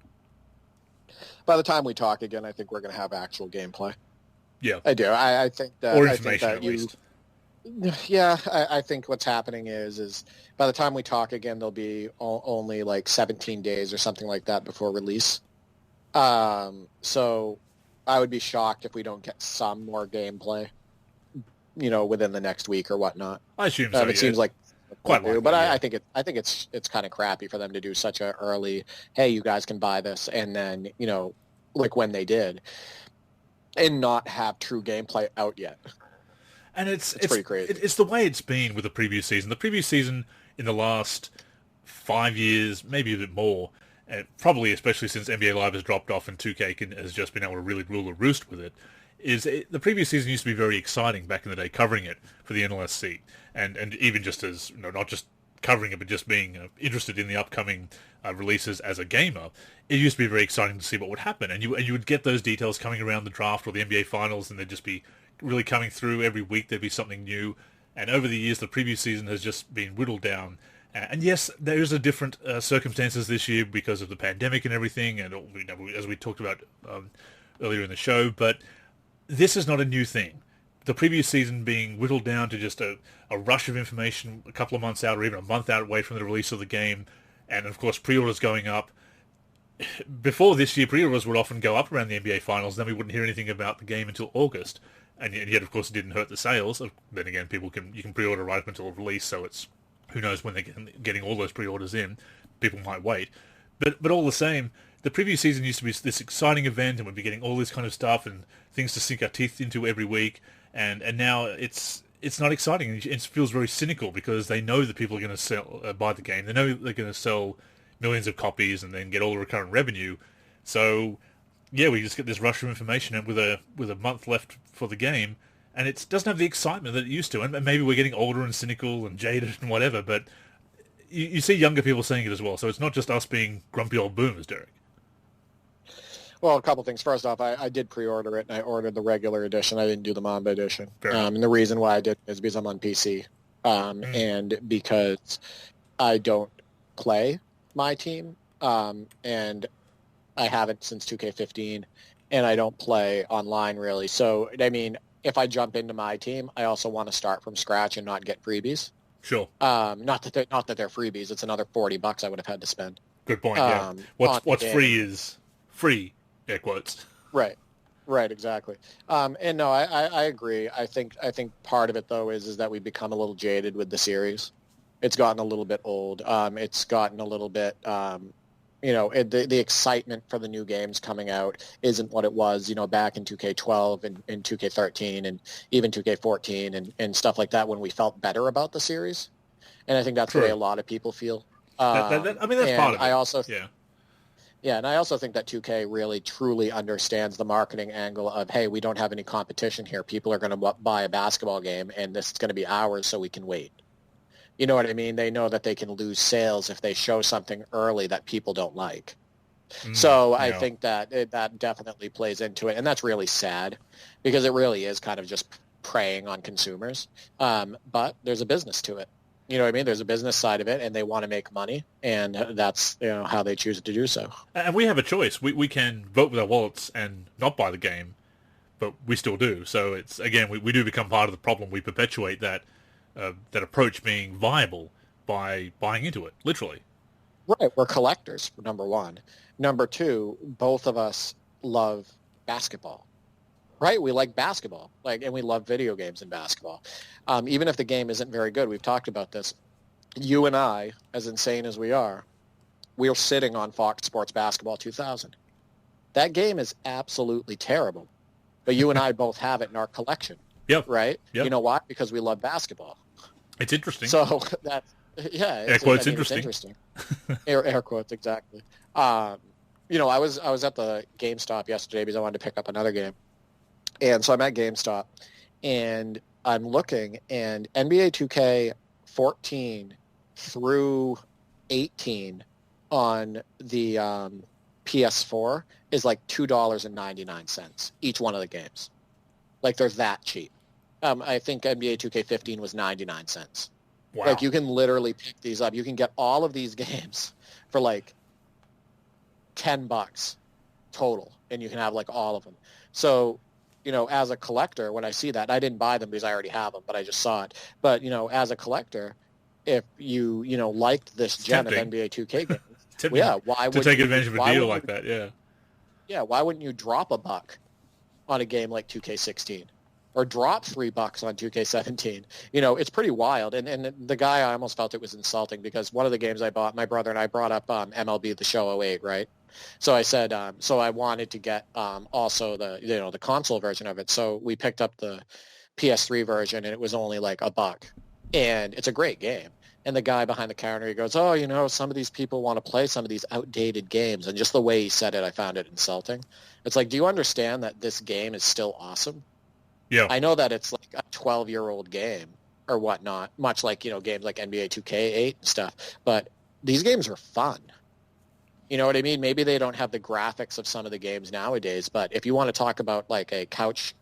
By the time we talk again, I think we're going to have actual gameplay. Yeah, I do. I think that, or information at least. Yeah, I think what's happening is by the time we talk again, there'll be only like 17 days or something like that before release. So I would be shocked if we don't get some more gameplay, within the next week or whatnot. I assume so. It seems like quite likely, but yeah. I think it's kind of crappy for them to do such a early, hey, you guys can buy this, and then like when they did, and not have true gameplay out yet. And it's pretty crazy. It's the way it's been with the previous season. The previous season in the last 5 years, maybe a bit more, probably especially since NBA Live has dropped off and 2K has just been able to really rule the roost with it, the previous season used to be very exciting back in the day, covering it for the NLSC, and even just as not just covering it, but just being interested in the upcoming releases as a gamer. It used to be very exciting to see what would happen, and you would get those details coming around the draft or the NBA Finals, and they'd just be really coming through every week. There'd be something new, and over the years, the previous season has just been whittled down. And yes, there is a different circumstances this year because of the pandemic and everything, and as we talked about earlier in the show. But this is not a new thing. The previous season being whittled down to just a rush of information a couple of months out or even a month out away from the release of the game, and of course pre-orders going up. Before this year, pre-orders would often go up around the NBA Finals, then we wouldn't hear anything about the game until August. And yet, of course, it didn't hurt the sales. Then again, you can pre-order right up until release, so it's who knows when they're getting all those pre-orders in. People might wait. But all the same, the previous season used to be this exciting event, and we'd be getting all this kind of stuff and things to sink our teeth into every week. And now it's it's not exciting. It feels very cynical because they know that people are going to buy the game. They know they're going to sell millions of copies and then get all the recurrent revenue. So yeah, we just get this rush of information and with a month left for the game, and it doesn't have the excitement that it used to. And maybe we're getting older and cynical and jaded and whatever, but you see younger people saying it as well. So it's not just us being grumpy old boomers, Derek. Well, a couple things. First off, I did pre-order it, and I ordered the regular edition. I didn't do the Mamba edition. And the reason why I did is because I'm on PC, and because I don't play my team, and I haven't since 2K15, and I don't play online really. So, I mean, if I jump into my team, I also want to start from scratch and not get freebies. Sure. Not that they're freebies. It's another $40 I would have had to spend. Good point. Yeah. What's free is free. Air quotes. Right, exactly. And no, I agree. I think part of it though is that we've become a little jaded with the series. It's gotten a little bit old. It's gotten a little bit, the excitement for the new games coming out isn't what it was, back in 2K12 and 2K13 and even 2K14 and stuff like that when we felt better about the series. And I think that's the way a lot of people feel. I mean, that's part of it. Yeah, and I also think that 2K really truly understands the marketing angle of, hey, we don't have any competition here. People are going to buy a basketball game, and this is going to be ours, so we can wait. You know what I mean? They know that they can lose sales if they show something early that people don't like. So I think that that definitely plays into it, and that's really sad because it really is kind of just preying on consumers. But there's a business to it. You know what I mean? There's a business side of it, and they want to make money, and that's how they choose to do so. And we have a choice. We can vote with our wallets and not buy the game, but we still do. So it's again, we do become part of the problem. We perpetuate that approach being viable by buying into it, literally. Right. We're collectors, number one. Number two, both of us love basketball. Right, we like basketball, and we love video games and basketball. Even if the game isn't very good, we've talked about this. You and I, as insane as we are sitting on Fox Sports Basketball 2000. That game is absolutely terrible, but you and I both have it in our collection. Yep. Right? Yep. You know why? Because we love basketball. It's interesting. So that's air quotes interesting. It's interesting. air quotes exactly. I was at the GameStop yesterday because I wanted to pick up another game. And so I'm at GameStop, and I'm looking, and NBA 2K 14 through 18 on the PS4 is like $2.99 each one of the games. Like, they're that cheap. I think NBA 2K15 was 99 cents. Wow. Like, you can literally pick these up. You can get all of these games for like $10 total, and you can have like all of them. So, as a collector, when I see that, I didn't buy them because I already have them, but I just saw it. But, as a collector, if you, liked this gen of NBA 2K games, why would to take advantage of a deal like that, yeah. Yeah, why wouldn't you drop $1 on a game like 2K16 or drop $3 on 2K17? It's pretty wild. And the guy, I almost felt it was insulting because one of the games I bought, my brother and I brought up MLB The Show 08, right? So I said, so I wanted to get also the console version of it. So we picked up the PS3 version, and it was only like $1. And it's a great game. And the guy behind the counter, he goes, oh, some of these people want to play some of these outdated games. And just the way he said it, I found it insulting. It's like, do you understand that this game is still awesome? Yeah. I know that it's like a 12-year-old game or whatnot, much like, games like NBA 2K8 and stuff. But these games are fun. You know what I mean? Maybe they don't have the graphics of some of the games nowadays, but if you want to talk about like a couch,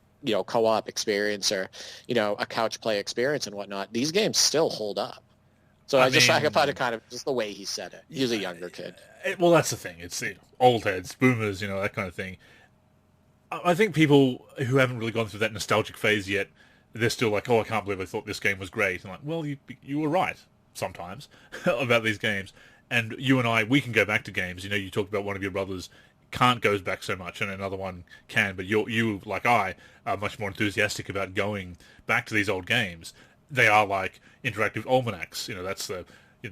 co-op experience or, a couch play experience and whatnot, these games still hold up. So I found it kind of just the way he said it. He's a younger kid. Well, that's the thing. It's old heads, boomers, that kind of thing. I think people who haven't really gone through that nostalgic phase yet, they're still like, I can't believe I thought this game was great. And like, well, you were right sometimes about these games. And you and I, we can go back to games. You talked about one of your brothers can't go back so much, and another one can. But you, like I, are much more enthusiastic about going back to these old games. They are like interactive almanacs. That's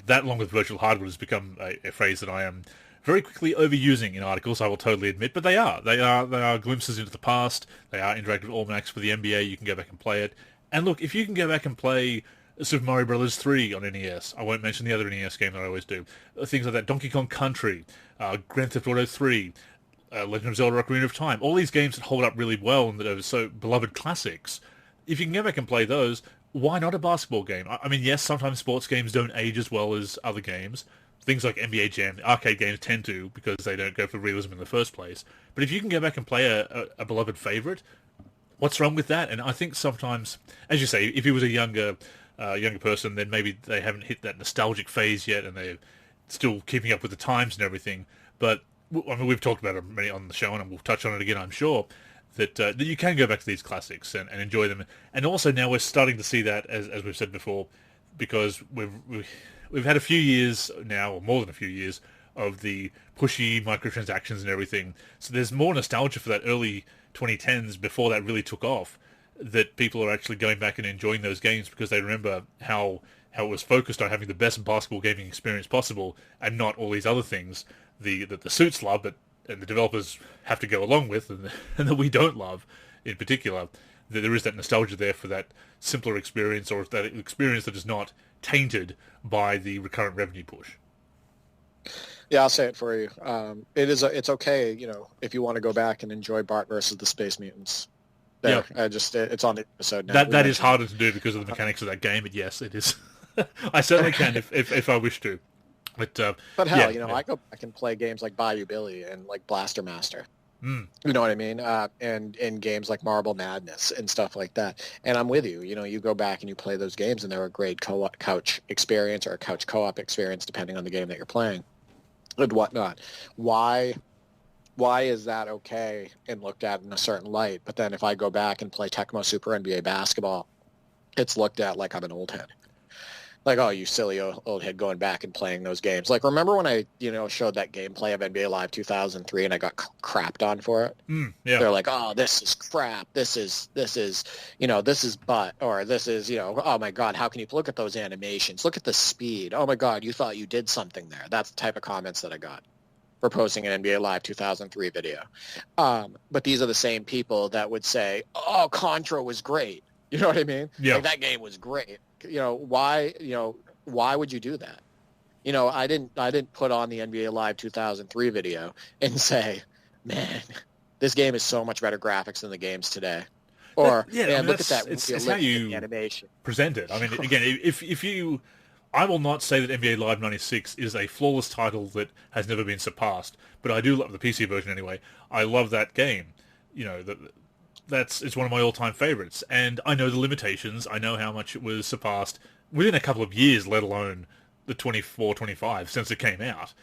that along with virtual hardware has become a phrase that I am very quickly overusing in articles. I will totally admit, but they are glimpses into the past. They are interactive almanacs for the NBA. You can go back and play it. And look, if you can go back and play Super Mario Bros. 3 on NES, I won't mention the other NES game that I always do, things like that, Donkey Kong Country, Grand Theft Auto 3, Legend of Zelda Ocarina of Time, all these games that hold up really well and that are so beloved classics, if you can go back and play those, why not a basketball game? I mean, yes, sometimes sports games don't age as well as other games. Things like NBA Jam, arcade games tend to because they don't go for realism in the first place. But if you can go back and play a beloved favorite, what's wrong with that? And I think sometimes, as you say, if he was a younger person, then maybe they haven't hit that nostalgic phase yet, and they're still keeping up with the times and everything. But I mean, we've talked about it many on the show, and we'll touch on it again, I'm sure. That you can go back to these classics and enjoy them, and also now we're starting to see that as we've said before, because we've had a few years now, or more than a few years, of the pushy microtransactions and everything. So there's more nostalgia for that early 2010s before that really took off, that people are actually going back and enjoying those games because they remember how it was focused on having the best basketball gaming experience possible and not all these other things that the suits love, but and the developers have to go along with, and that we don't love in particular. That there is that nostalgia there for that simpler experience, or that experience that is not tainted by the recurrent revenue push. Yeah, I'll say it for you. It's okay, if you want to go back and enjoy Bart versus the Space Mutants. There, Yeah. It's on the episode now. That is harder to do because of the mechanics of that game, but yes, it is. I certainly can if I wish to. But hell, yeah. I go back and play games like Bayou Billy and like Blaster Master. Mm. You know what I mean? And games like Marble Madness and stuff like that. And I'm with you. You go back and you play those games, and they're a great couch experience or a couch co-op experience, depending on the game that you're playing and whatnot. Why is that okay and looked at in a certain light? But then if I go back and play Tecmo Super NBA Basketball, it's looked at like I'm an old head. Like, oh, you silly old head going back and playing those games. Like, remember when I, showed that gameplay of NBA Live 2003 and I got crapped on for it? Yeah. They're like, oh, this is crap. This is butt. Or this is, oh my God, how can you look at those animations? Look at the speed. Oh my God, you thought you did something there. That's the type of comments that I got for posting an NBA Live 2003 video. But these are the same people that would say, oh, Contra was great. You know what I mean? Yeah. Like, that game was great. Why would you do that? I didn't put on the NBA Live 2003 video and say, man, this game is so much better graphics than the games today. Or, look at that. It's how you animation. Present it. I mean, again, if you... I will not say that NBA Live 96 is a flawless title that has never been surpassed, but I do love the PC version anyway. I love that game. It's one of my all-time favorites, and I know the limitations. I know how much it was surpassed within a couple of years, let alone the 24, 25 since it came out.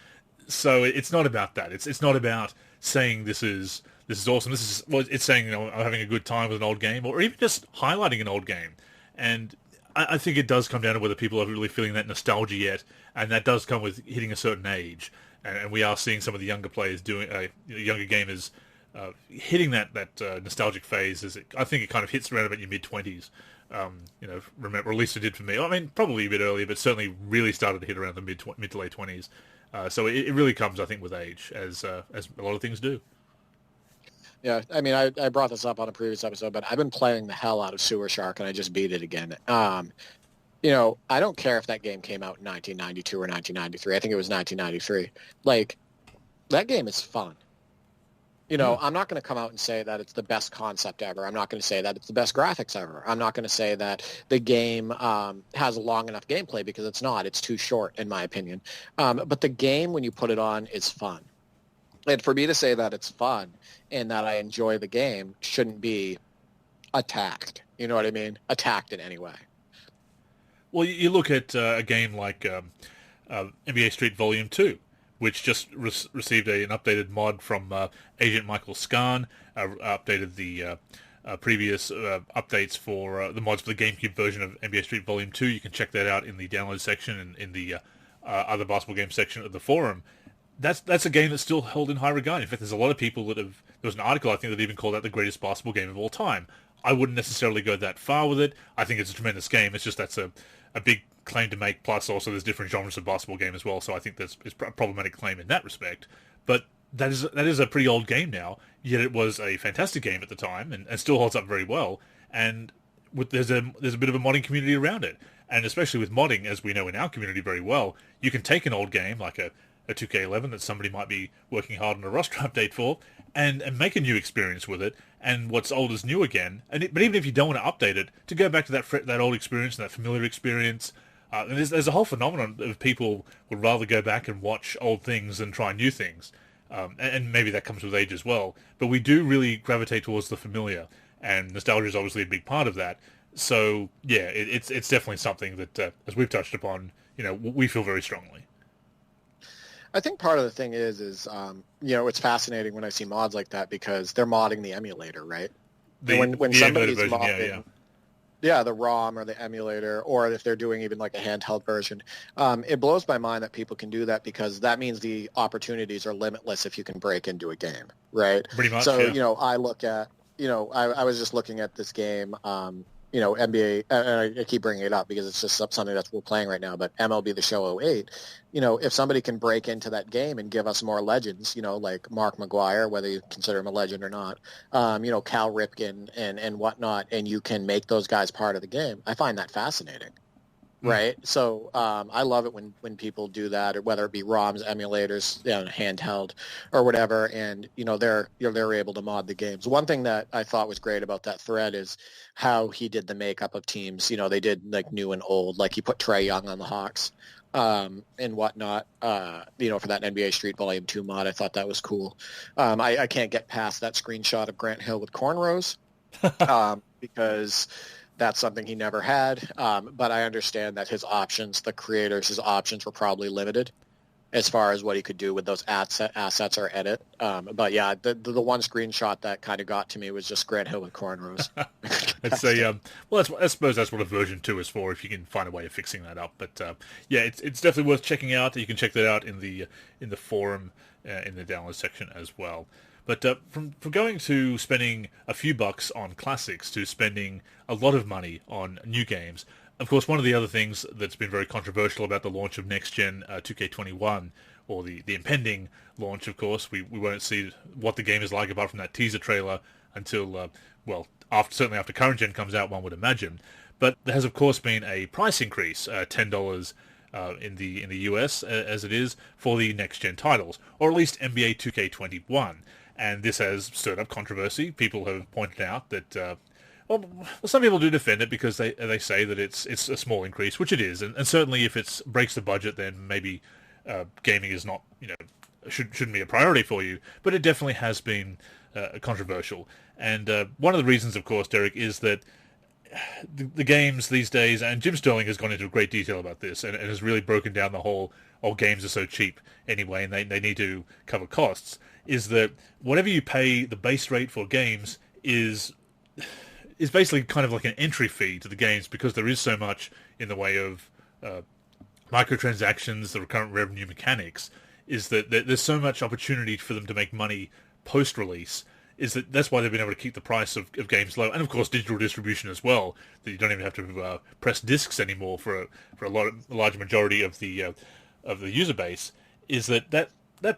So it's not about that. It's not about saying this is awesome. It's saying I'm having a good time with an old game, or even just highlighting an old game. And I think it does come down to whether people are really feeling that nostalgia yet, and that does come with hitting a certain age. And we are seeing some of the younger players younger gamers. Hitting that nostalgic phase I think it kind of hits around about your mid-20s. Remember, at least it did for me. I mean, probably a bit earlier, but certainly really started to hit around the mid to late 20s. So it really comes, I think, with age, as a lot of things do. Yeah, I mean, I brought this up on a previous episode, but I've been playing the hell out of Sewer Shark, and I just beat it again. I don't care if that game came out in 1992 or 1993. I think it was 1993. Like, that game is fun. I'm not going to come out and say that it's the best concept ever. I'm not going to say that it's the best graphics ever. I'm not going to say that the game has a long enough gameplay, because it's not. It's too short, in my opinion. But the game, when you put it on, is fun. And for me to say that it's fun and that I enjoy the game shouldn't be attacked. You know what I mean? Attacked in any way. Well, you look at a game like NBA Street Volume 2, which just received an updated mod from Agent Michael Scarn, updated the previous updates for the mods for the GameCube version of NBA Street Volume 2. You can check that out in the download section and in the other basketball game section of the forum. That's a game that's still held in high regard. In fact, there's a lot of people that have... There was an article, I think, that even called that the greatest basketball game of all time. I wouldn't necessarily go that far with it. I think it's a tremendous game. It's just that's a big claim to make, plus also there's different genres of basketball game as well, so I think that's a problematic claim in that respect. But that is a pretty old game now, yet it was a fantastic game at the time, and still holds up very well. And there's a bit of a modding community around it, and especially with modding, as we know in our community very well, you can take an old game like a 2K11 that somebody might be working hard on a roster update for, and make a new experience with it, and what's old is new again. But even if you don't want to update it, to go back to that old experience and that familiar experience. And there's a whole phenomenon of people would rather go back and watch old things than try new things. And maybe that comes with age as well. But we do really gravitate towards the familiar, and nostalgia is obviously a big part of that. So yeah, it's definitely something that, as we've touched upon, we feel very strongly. I think part of the thing is it's fascinating when I see mods like that because they're modding the emulator, right? When somebody's version, modding, yeah, the ROM or the emulator, or if they're doing even like a handheld version, it blows my mind that people can do that because that means the opportunities are limitless if you can break into a game, right? Pretty much. So yeah. I look at I was just looking at this game. NBA, and I keep bringing it up because it's just something that we're playing right now, but MLB The Show '08, if somebody can break into that game and give us more legends, like Mark McGuire, whether you consider him a legend or not, Cal Ripken and whatnot, and you can make those guys part of the game, I find that fascinating. Right. So I love it when people do that, or whether it be ROMs, emulators, handheld or whatever, and they're able to mod the games. One thing that I thought was great about that thread is how he did the makeup of teams. They did like new and old, like he put Trae Young on the Hawks and whatnot. For that NBA Street Volume 2 mod, I thought that was cool. I can't get past that screenshot of Grant Hill with cornrows because that's something he never had, but I understand that his options were probably limited as far as what he could do with those assets or edit. But yeah, the one screenshot that kind of got to me was just Grant Hill with cornrows. I suppose that's what a version 2 is for, if you can find a way of fixing that up. But yeah, it's definitely worth checking out. You can check that out in the forum in the download section as well. But from going to spending a few bucks on classics to spending a lot of money on new games, of course, one of the other things that's been very controversial about the launch of next-gen 2K21, or the impending launch, of course, we won't see what the game is like apart from that teaser trailer until, certainly after current gen comes out, one would imagine. But there has, of course, been a price increase, $10 in the US, as it is, for the next-gen titles, or at least NBA 2K21. And this has stirred up controversy. People have pointed out that, some people do defend it because they say that it's a small increase, which it is, and certainly if it breaks the budget, then maybe gaming is not, shouldn't be a priority for you. But it definitely has been controversial, and one of the reasons, of course, Derek, is that the games these days, and Jim Sterling has gone into great detail about this, and has really broken down the whole, games are so cheap anyway, and they need to cover costs, is that whatever you pay the base rate for games is basically kind of like an entry fee to the games, because there is so much in the way of microtransactions, the recurrent revenue mechanics, is that there's so much opportunity for them to make money post-release, that's why they've been able to keep the price of games low, and of course digital distribution as well, that you don't even have to press discs anymore for a large majority of the user base, is that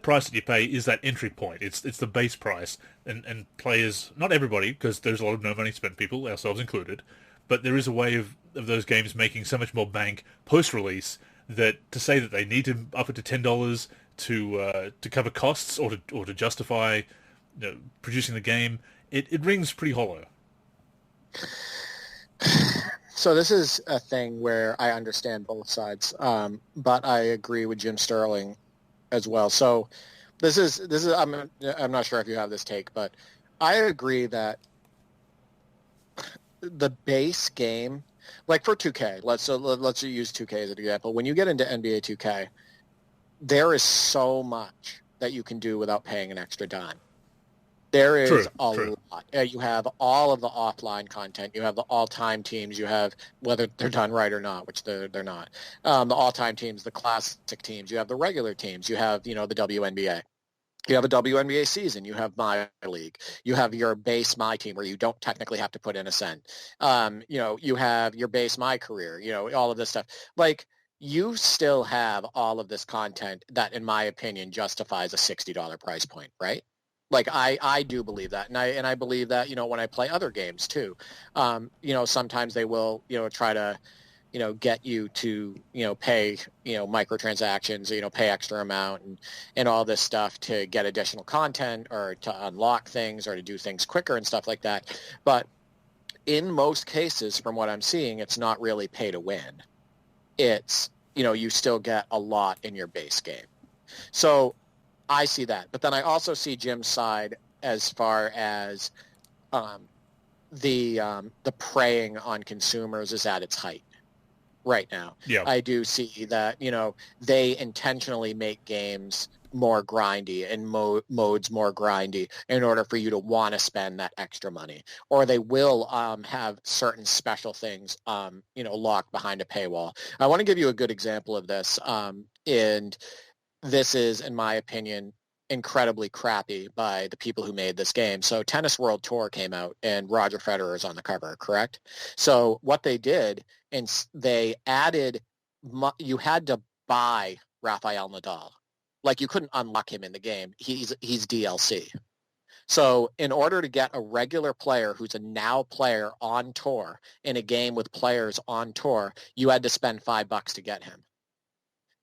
price that you pay is that entry point. It's the base price, and players, not everybody, because there's a lot of no money spent people, ourselves included, but there is a way of those games making so much more bank post-release that to say that they need to up it to $10 to cover costs or to justify producing the game, it rings pretty hollow. So this is a thing where I understand both sides, but I agree with Jim Sterling as well. So this is I'm not sure if you have this take, but I agree that the base game, like for 2K, let's use 2K as an example. When you get into NBA 2K, there is so much that you can do without paying an extra dime. There is a lot. You have all of the offline content. You have the all-time teams. You have, whether they're done right or not, which they're not, the all-time teams, the classic teams. You have the regular teams. You have, the WNBA. You have a WNBA season. You have My League. You have your base My Team, where you don't technically have to put in a cent. You have your base My Career. All of this stuff. Like, you still have all of this content that, in my opinion, justifies a $60 price point, right? Like I do believe that, and I believe that, when I play other games too, sometimes they will, try to, get you to, pay, microtransactions, pay extra amount and all this stuff to get additional content or to unlock things or to do things quicker and stuff like that. But in most cases, from what I'm seeing, it's not really pay to win. It's, you still get a lot in your base game. So I see that. But then I also see Jim's side as far as the preying on consumers is at its height right now. Yeah. I do see that, they intentionally make games more grindy and modes more grindy in order for you to want to spend that extra money. Or they will have certain special things, locked behind a paywall. I want to give you a good example of this. And this is, in my opinion, incredibly crappy by the people who made this game. So Tennis World Tour came out and Roger Federer is on the cover, correct? So what they did, and they added, you had to buy Rafael Nadal. Like, you couldn't unlock him in the game. He's DLC. So in order to get a regular player who's a now player on tour in a game with players on tour, you had to spend $5 to get him.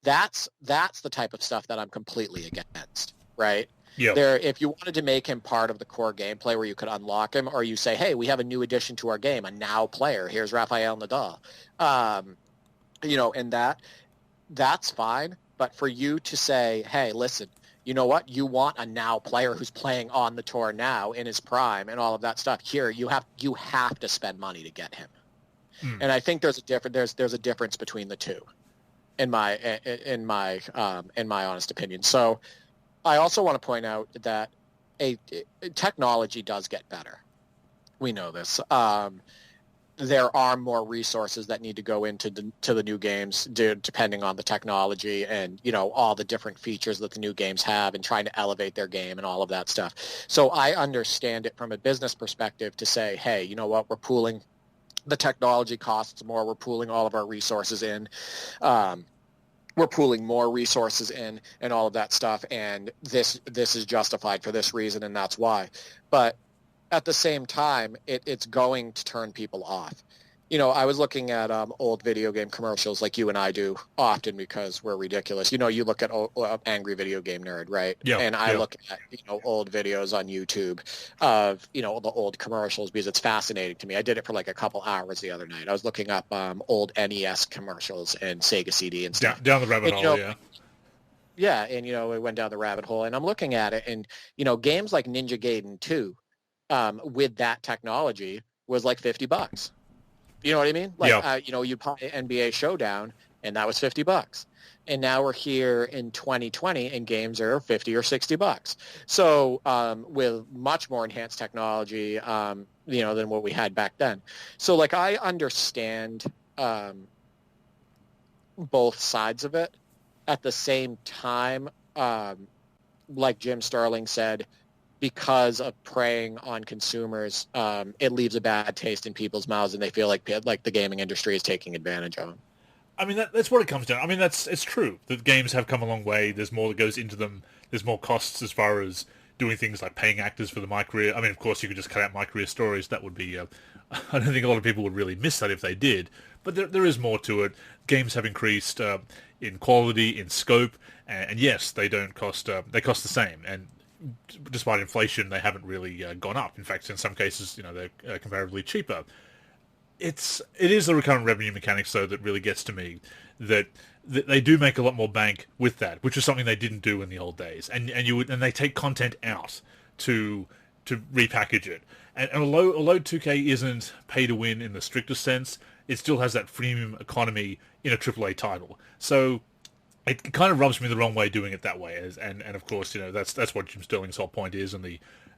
That's the type of stuff that I'm completely against, right? Yeah. If you wanted to make him part of the core gameplay where you could unlock him, or you say, hey, we have a new addition to our game, a now player. Here's Rafael Nadal. And that's fine. But for you to say, hey, listen, you know what? You want a now player who's playing on the tour now in his prime and all of that stuff. Here, you have to spend money to get him. And I think there's a difference between the two, in my honest opinion. So I also want to point out that technology does get better. We know this. There are more resources that need to go into the new games, depending on the technology and, all the different features that the new games have and trying to elevate their game and all of that stuff. So I understand it from a business perspective to say, hey, you know what, we're pooling the technology costs more. We're pooling all of our resources in. We're pooling more resources in and all of that stuff. And this is justified for this reason, and that's why. But at the same time, it's going to turn people off. I was looking at old video game commercials like you and I do often because we're ridiculous. You look at Angry Video Game Nerd, right? Yeah. And I look at, old videos on YouTube of, the old commercials because it's fascinating to me. I did it for like a couple hours the other night. I was looking up old NES commercials and Sega CD and stuff. Down the rabbit hole, yeah. Yeah, and, we went down the rabbit hole. And I'm looking at it, and, games like Ninja Gaiden 2, with that technology was like $50. You know what I mean? Like, you buy NBA Showdown, and that was $50. And now we're here in 2020, and games are $50 or $60. So with much more enhanced technology, than what we had back then. So, like, I understand both sides of it. At the same time, like Jim Sterling said, because of preying on consumers, it leaves a bad taste in people's mouths, and they feel like the gaming industry is taking advantage of them. I mean, that's what it comes down. I mean, it's true that games have come a long way. There's more that goes into them. There's more costs as far as doing things like paying actors for the My Career. I mean, of course, you could just cut out My Career stories. That would be... I don't think a lot of people would really miss that if they did. But there is more to it. Games have increased in quality, in scope, and yes, they don't cost... they cost the same, and despite inflation, they haven't really gone up. In fact, in some cases, they're comparatively cheaper. It is the recurrent revenue mechanics, though, that really gets to me. That they do make a lot more bank with that, which is something they didn't do in the old days. And they take content out to repackage it. And although 2K isn't pay to win in the strictest sense, it still has that freemium economy in a AAA title. So it kind of rubs me the wrong way doing it that way, and of course, that's what Jim Sterling's whole point is, and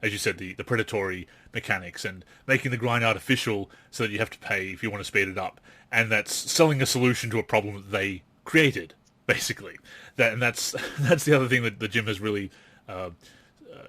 as you said, the predatory mechanics and making the grind artificial so that you have to pay if you want to speed it up, and that's selling a solution to a problem that they created, basically. That's the other thing that Jim has really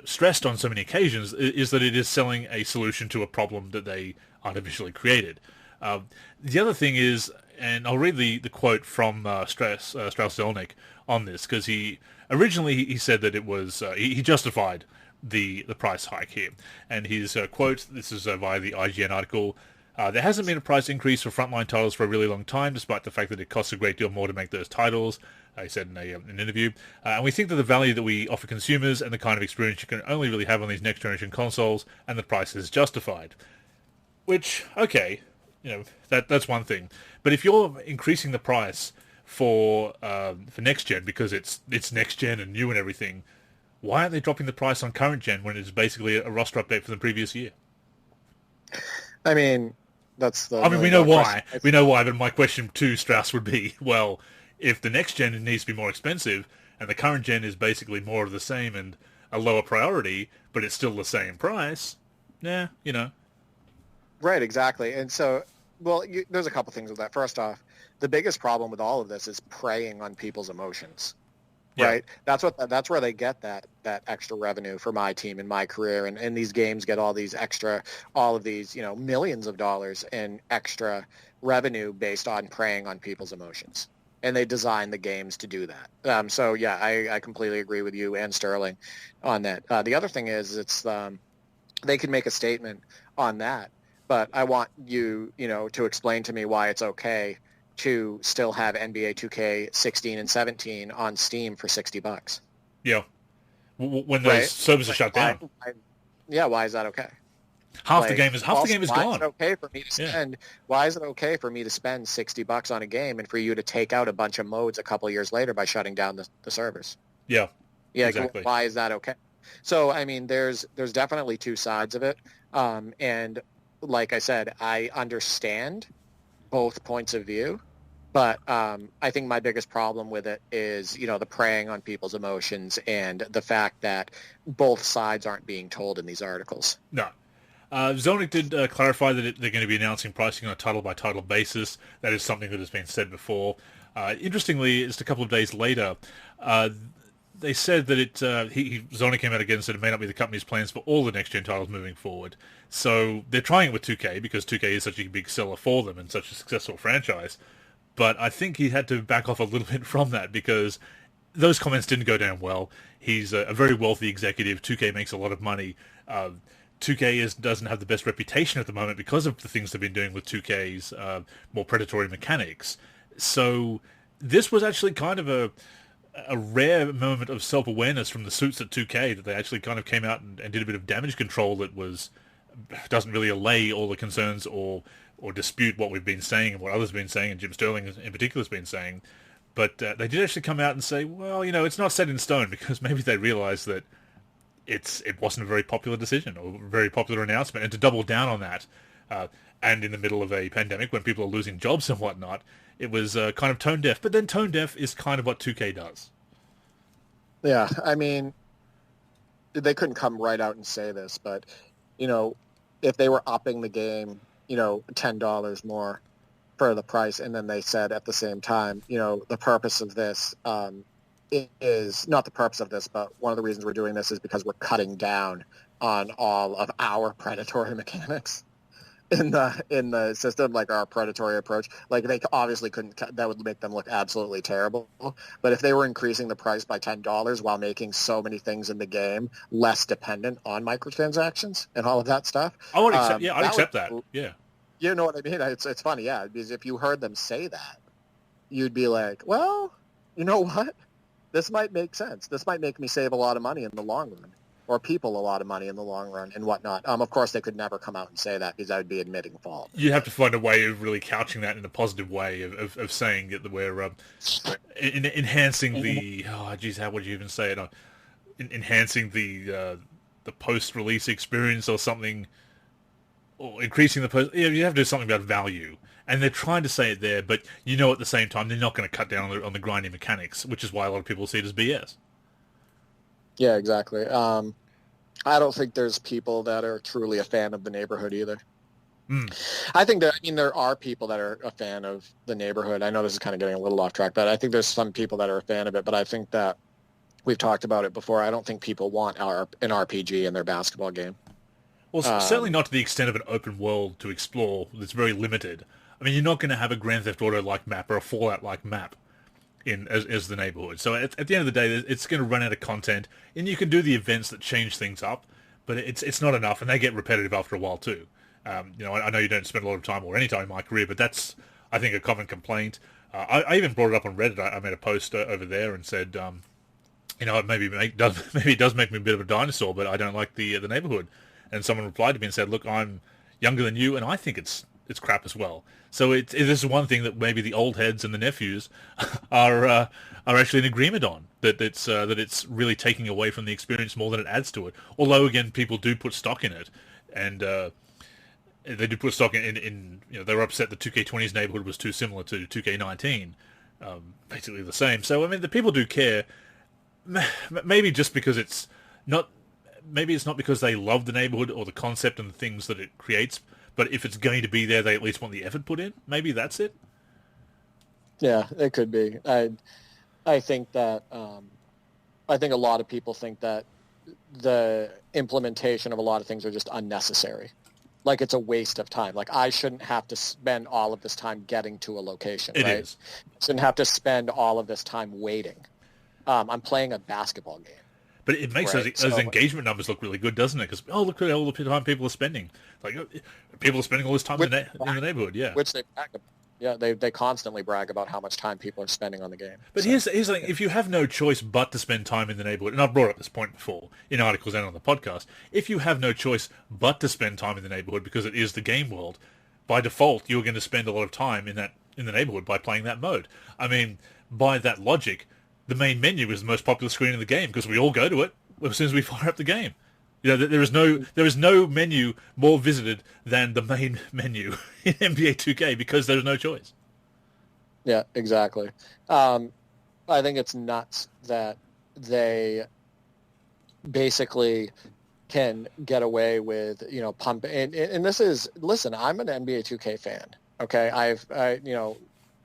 stressed on so many occasions is that it is selling a solution to a problem that they artificially created. The other thing is, and I'll read the quote from Strauss Zelnick on this, because he originally said that it was he justified the price hike here. And his quote, this is via the IGN article, there hasn't been a price increase for frontline titles for a really long time, despite the fact that it costs a great deal more to make those titles, he said in an interview. And we think that the value that we offer consumers and the kind of experience you can only really have on these next-generation consoles, and the price is justified. Which, okay, that's one thing. But if you're increasing the price for next-gen because it's next-gen and new and everything, why aren't they dropping the price on current-gen when it's basically a roster update from the previous year? I mean, that's the... I mean, we know why. We know why, but my question to Strauss would be, well, if the next-gen needs to be more expensive and the current-gen is basically more of the same and a lower priority, but it's still the same price, Right, exactly. And so, well, there's a couple things with that. First off, the biggest problem with all of this is preying on people's emotions. Yeah. Right? That's where they get that extra revenue for my team and my career, and these games get all of these, millions of dollars in extra revenue based on preying on people's emotions. And they design the games to do that. So yeah, I completely agree with you and Sterling on that. The other thing is they can make a statement on that, but I want you, to explain to me why it's okay to still have NBA 2K 16 and 17 on Steam for $60. Yeah. When those servers are shut down. Why is that okay? Half the game is gone. Why is it okay for me to spend? Yeah. Why is it okay for me to spend $60 on a game and for you to take out a bunch of modes a couple of years later by shutting down the servers? Yeah. Yeah. Exactly. Why is that okay? So I mean, there's definitely two sides of it, and like I said, I understand both points of view. But I think my biggest problem with it is, the preying on people's emotions and the fact that both sides aren't being told in these articles. No. Zelnick did clarify that they're going to be announcing pricing on a title-by-title basis. That is something that has been said before. Interestingly, just a couple of days later, they said that Zelnick came out again and said it may not be the company's plans for all the next-gen titles moving forward. So they're trying it with 2K because 2K is such a big seller for them and such a successful franchise. But I think he had to back off a little bit from that because those comments didn't go down well. He's a very wealthy executive. 2K makes a lot of money. 2K doesn't have the best reputation at the moment because of the things they've been doing with 2K's more predatory mechanics. So this was actually kind of a rare moment of self-awareness from the suits at 2K that they actually kind of came out and did a bit of damage control that doesn't really allay all the concerns or dispute what we've been saying and what others have been saying, and Jim Sterling in particular has been saying. But they did actually come out and say, well, it's not set in stone, because maybe they realized that it wasn't a very popular decision or a very popular announcement. And to double down on that, and in the middle of a pandemic when people are losing jobs and whatnot, it was kind of tone deaf. But then tone deaf is kind of what 2K does. Yeah, I mean, they couldn't come right out and say this, but, if they were upping the game, $10 more for the price, and then they said at the same time, the purpose of this is not the purpose of this, but one of the reasons we're doing this is because we're cutting down on all of our predatory mechanics in the system, like our predatory approach. Like, they obviously couldn't, that would make them look absolutely terrible. But if they were increasing the price by $10 while making so many things in the game less dependent on microtransactions and all of that stuff, I would accept. Yeah, I'd accept that. Yeah, you know what I mean. It's funny, yeah, because if you heard them say that, you'd be like, well, you know what? This might make sense. This might make me save a lot of money in the long run, or people a lot of money in the long run and whatnot. Of course, they could never come out and say that because that would be admitting fault. You have to find a way of really couching that in a positive way of saying that we're enhancing the... Oh, geez, how would you even say it? Enhancing the post-release experience or something, or increasing the post... Yeah, you have to do something about value. And they're trying to say it there, but at the same time, they're not going to cut down on the grinding mechanics, which is why a lot of people see it as BS. Yeah, exactly. I don't think there's people that are truly a fan of the neighborhood either. I think there are people that are a fan of the neighborhood. I know this is kind of getting a little off track, but I think there's some people that are a fan of it. But I think that we've talked about it before. I don't think people want an RPG in their basketball game. Well, certainly not to the extent of an open world to explore that's very limited. I mean, you're not going to have a Grand Theft Auto-like map or a Fallout-like map. in as the neighborhood. So at the end of the day, it's going to run out of content, and you can do the events that change things up, but it's not enough, and they get repetitive after a while too. I know you don't spend a lot of time or any time in my career, but that's, I think, a common complaint. I even brought it up on Reddit. I made a post over there and said, maybe it does make me a bit of a dinosaur, but I don't like the neighborhood. And someone replied to me and said, look, I'm younger than you, and I think it's crap as well. So this is one thing that maybe the old heads and the nephews are actually in agreement on, that it's really taking away from the experience more than it adds to it. Although again, people do put stock in it, and they do put stock in they were upset that 2K20's neighborhood was too similar to 2K19, basically the same. So I mean, the people do care. Maybe just because it's not. Maybe it's not because they love the neighborhood or the concept and the things that it creates, but if it's going to be there, they at least want the effort put in. Maybe that's it. Yeah, it could be. I think that I think a lot of people think that the implementation of a lot of things are just unnecessary. Like it's a waste of time. Like I shouldn't have to spend all of this time getting to a location. It right? is. Shouldn't have to spend all of this time waiting. I'm playing a basketball game. But it makes those engagement numbers look really good, doesn't it? Because, look at all the time people are spending. Like, people are spending all this time in the neighborhood, yeah. Which they brag about. Yeah, they constantly brag about how much time people are spending on the game. But here's the thing. If you have no choice but to spend time in the neighborhood, and I've brought up this point before in articles and on the podcast, if you have no choice but to spend time in the neighborhood because it is the game world, by default, you're going to spend a lot of time in the neighborhood by playing that mode. I mean, by that logic, the main menu is the most popular screen in the game because we all go to it as soon as we fire up the game. There is no menu more visited than the main menu in NBA 2K because there's no choice. Yeah, exactly. I think it's nuts that they basically can get away with pump and this is, listen, I'm an NBA 2K fan. Okay,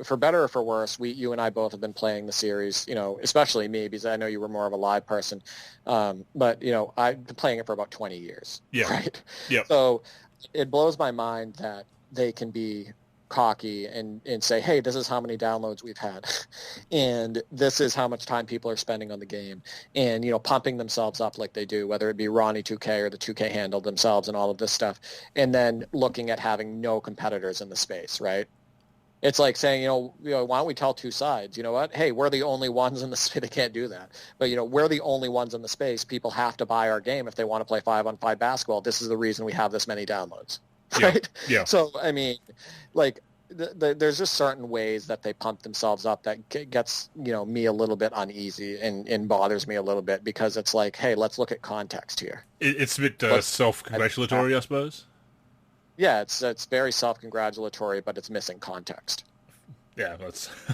for better or for worse, you and I both have been playing the series, especially me, because I know you were more of a live person. But, I've been playing it for about 20 years. Yeah. Right? Yeah. So it blows my mind that they can be cocky and say, hey, this is how many downloads we've had. And this is how much time people are spending on the game. And, pumping themselves up like they do, whether it be Ronnie 2K or the 2K handle themselves and all of this stuff. And then looking at having no competitors in the space, right? It's like saying, why don't we tell two sides? You know what? Hey, we're the only ones in the space. They can't do that. But, we're the only ones in the space. People have to buy our game if they want to play 5-on-5 basketball. This is the reason we have this many downloads. Right? Yeah. So, I mean, like, there's just certain ways that they pump themselves up that gets, me a little bit uneasy and bothers me a little bit because it's like, hey, let's look at context here. It's a bit self-congratulatory, I suppose. Yeah, it's very self-congratulatory, but it's missing context. Yeah,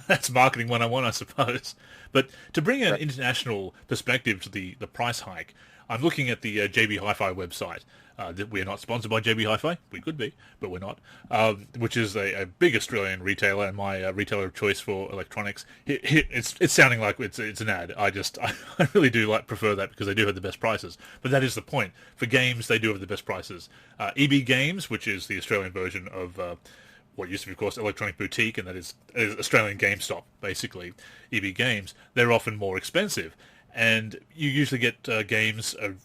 that's marketing 101, I suppose. But to bring an international perspective to the price hike, I'm looking at the JB Hi-Fi website. We're not sponsored by JB Hi-Fi. We could be, but we're not. Which is a big Australian retailer and my retailer of choice for electronics. It's sounding like it's an ad. I really do prefer that because they do have the best prices. But that is the point. For games, they do have the best prices. EB Games, which is the Australian version of what used to be, of course, Electronic Boutique, and that is Australian GameStop, basically. EB Games, they're often more expensive. And you usually get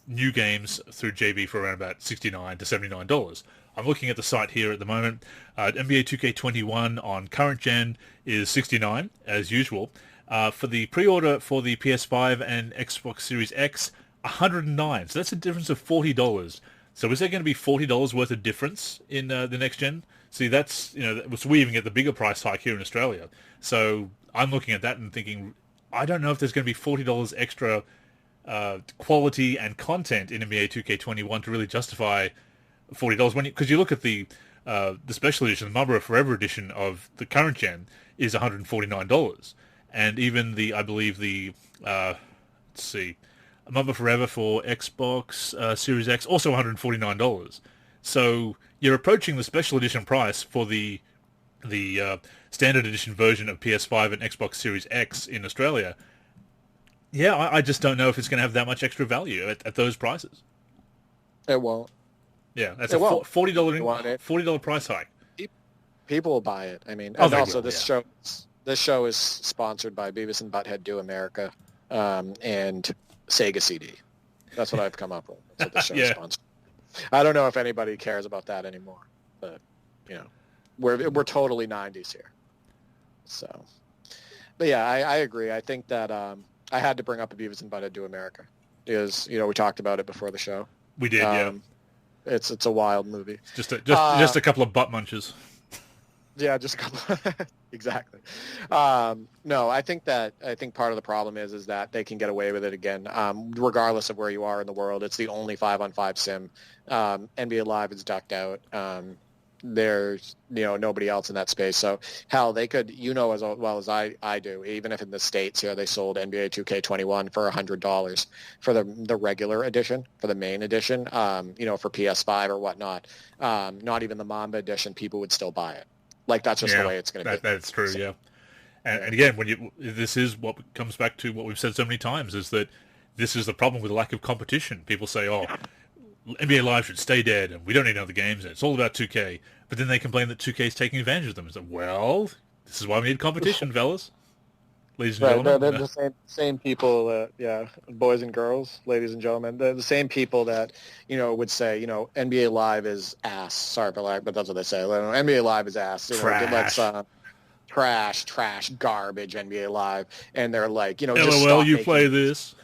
new games through JB for around about $69 to $79. I'm looking at the site here at the moment. NBA 2K21 on current gen is $69 as usual. For the pre-order for the PS5 and Xbox Series X, $109. So that's a difference of $40. So is there going to be $40 worth of difference in the next gen? See, that's we even get the bigger price hike here in Australia. So I'm looking at that and thinking, I don't know if there's going to be $40 extra quality and content in NBA 2K21 to really justify $40 because you look at the special edition, the Marlboro Forever edition of the current gen is $149, and even Marlboro Forever for Xbox Series X also $149. So you're approaching the special edition price for the standard edition version of PS5 and Xbox Series X in Australia. Yeah, I just don't know if it's going to have that much extra value at those prices. It won't. Yeah, that's a $40 price hike. People will buy it. I mean, and also will, this shows This show is sponsored by Beavis and Butthead Do America and Sega CD. That's what I've come up with. That's what the show is sponsored. I don't know if anybody cares about that anymore, but we're totally 90s here. So, but yeah, I agree. I think that I had to bring up a Beavis and Butthead Do America because we talked about it before the show. We did, yeah. It's a wild movie. Just a couple of butt munches. Yeah, just a couple. Exactly. No, I think part of the problem is that they can get away with it again, regardless of where you are in the world. It's the only 5-on-5 sim. NBA Live is ducked out. There's nobody else in that space. So hell, they could as well as I do. Even if in the States here they sold NBA 2K21 for $100 for the regular edition, for the main edition, for PS5 or whatnot. Not even the Mamba edition, people would still buy it. Like that's just the way it's going to be. That's true, yeah. And again, this is what comes back to what we've said so many times, is that this is the problem with lack of competition. People say, oh, NBA Live should stay dead, and we don't need other games, and it's all about 2K. But then they complain that 2K is taking advantage of them. It's like, well, this is why we need competition, fellas. Ladies and gentlemen. They're the same people, boys and girls, ladies and gentlemen. They're the same people that, would say, NBA Live is ass. Sorry for that, but that's what they say. NBA Live is ass. Trash. Trash, garbage, NBA Live. And they're like, LOL, you play this.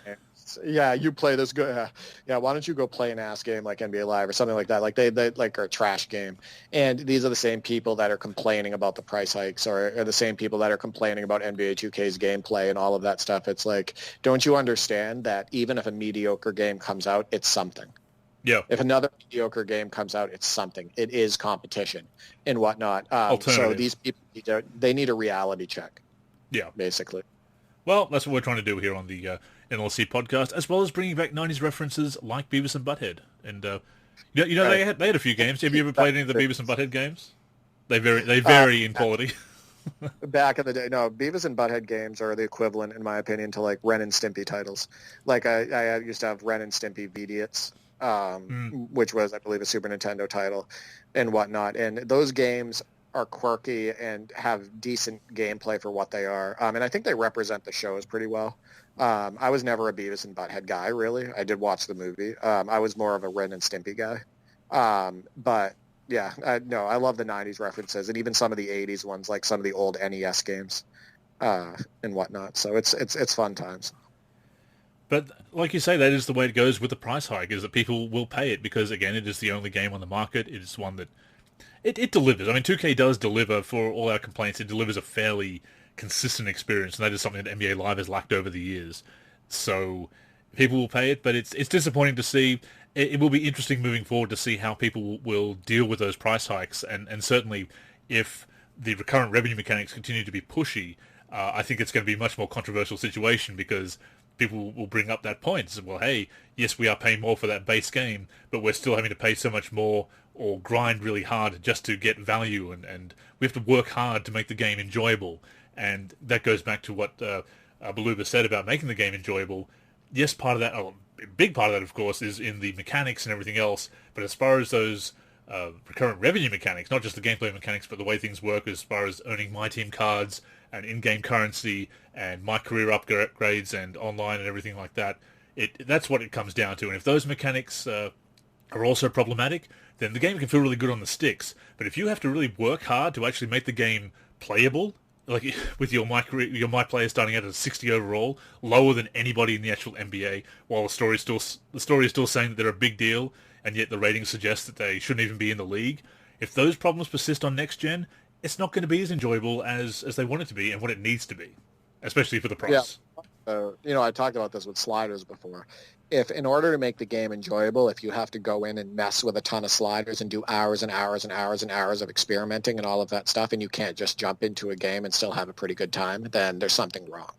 Yeah, you play this good. Yeah, why don't you go play an ass game like NBA Live or something like that? Like they like are a trash game. And these are the same people that are complaining about the price hikes, or are the same people that are complaining about NBA 2K's gameplay and all of that stuff. It's like, don't you understand that even if a mediocre game comes out, it's something. Yeah. If another mediocre game comes out, it's something. It is competition and whatnot. So these people they need a reality check. Yeah, basically. Well, that's what we're trying to do here on the NLSC podcast, as well as bringing back 90s references like Beavis and Butthead. And they had a few games. Have you ever played any of the Beavis and Butthead games? They vary in quality. Back in the day, no, Beavis and Butthead games are the equivalent, in my opinion, to like Ren and Stimpy titles. Like I used to have Ren and Stimpy Vidiots, which was, I believe, a Super Nintendo title and whatnot. And those games are quirky and have decent gameplay for what they are. And I think they represent the shows pretty well. I was never a Beavis and Butthead guy, really. I did watch the movie. I was more of a Ren and Stimpy guy. But yeah, I love the 90s references and even some of the 80s ones, like some of the old NES games and whatnot. So it's fun times. But like you say, that is the way it goes with the price hike, is that people will pay it because, again, it is the only game on the market. It is one that it delivers. I mean, 2K does deliver, for all our complaints. It delivers a fairly consistent experience, and that is something that NBA Live has lacked over the years. So people will pay it, but it's disappointing to see. It will be interesting moving forward to see how people will deal with those price hikes, and certainly if the recurrent revenue mechanics continue to be pushy, I think it's going to be a much more controversial situation, because people will bring up that point. So, well, hey, yes, we are paying more for that base game, but we're still having to pay so much more or grind really hard just to get value, and we have to work hard to make the game enjoyable. And that goes back to what Beluba said about making the game enjoyable. Yes, part of that, a big part of that, of course, is in the mechanics and everything else, but as far as those recurrent revenue mechanics, not just the gameplay mechanics, but the way things work as far as earning My Team cards and in-game currency and My Career upgrades and online and everything like that, that's what it comes down to. And if those mechanics are also problematic, then the game can feel really good on the sticks. But if you have to really work hard to actually make the game playable, like with your My player starting out at a 60 overall, lower than anybody in the actual NBA, while the story is still saying that they're a big deal, and yet the ratings suggest that they shouldn't even be in the league. If those problems persist on next gen, it's not going to be as enjoyable as they want it to be and what it needs to be, especially for the price. Yeah. I talked about this with sliders before. If in order to make the game enjoyable, if you have to go in and mess with a ton of sliders and do hours and hours and hours and hours of experimenting and all of that stuff, and you can't just jump into a game and still have a pretty good time, then there's something wrong.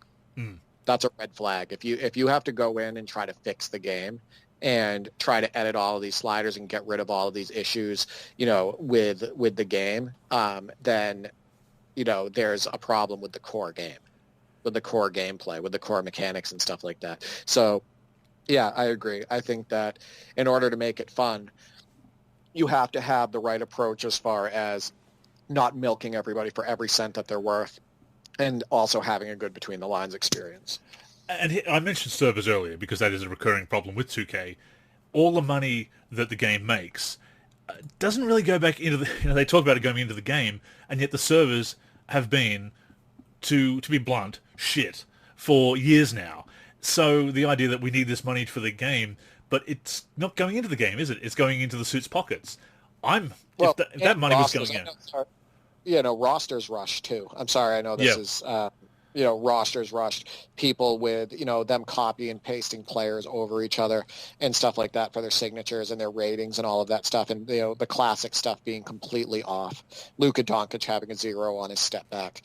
That's a red flag. If you have to go in and try to fix the game and try to edit all of these sliders and get rid of all of these issues, with the game, then, there's a problem with the core game, with the core gameplay, with the core mechanics and stuff like that. So, yeah, I agree. I think that in order to make it fun, you have to have the right approach as far as not milking everybody for every cent that they're worth, and also having a good between the lines experience. And I mentioned servers earlier because that is a recurring problem with 2K. All the money that the game makes doesn't really go back into the. They talk about it going into the game, and yet the servers have been, to be blunt, shit for years now. So the idea that we need this money for the game, but it's not going into the game, is it? It's going into the suits' pockets. Well, If that money was going in. Rosters rush too. I'm sorry, I know Yeah. this is rosters rushed, people with them copy and pasting players over each other and stuff like that for their signatures and their ratings and all of that stuff, and the classic stuff being completely off. Luka Doncic having a 0 on his step back,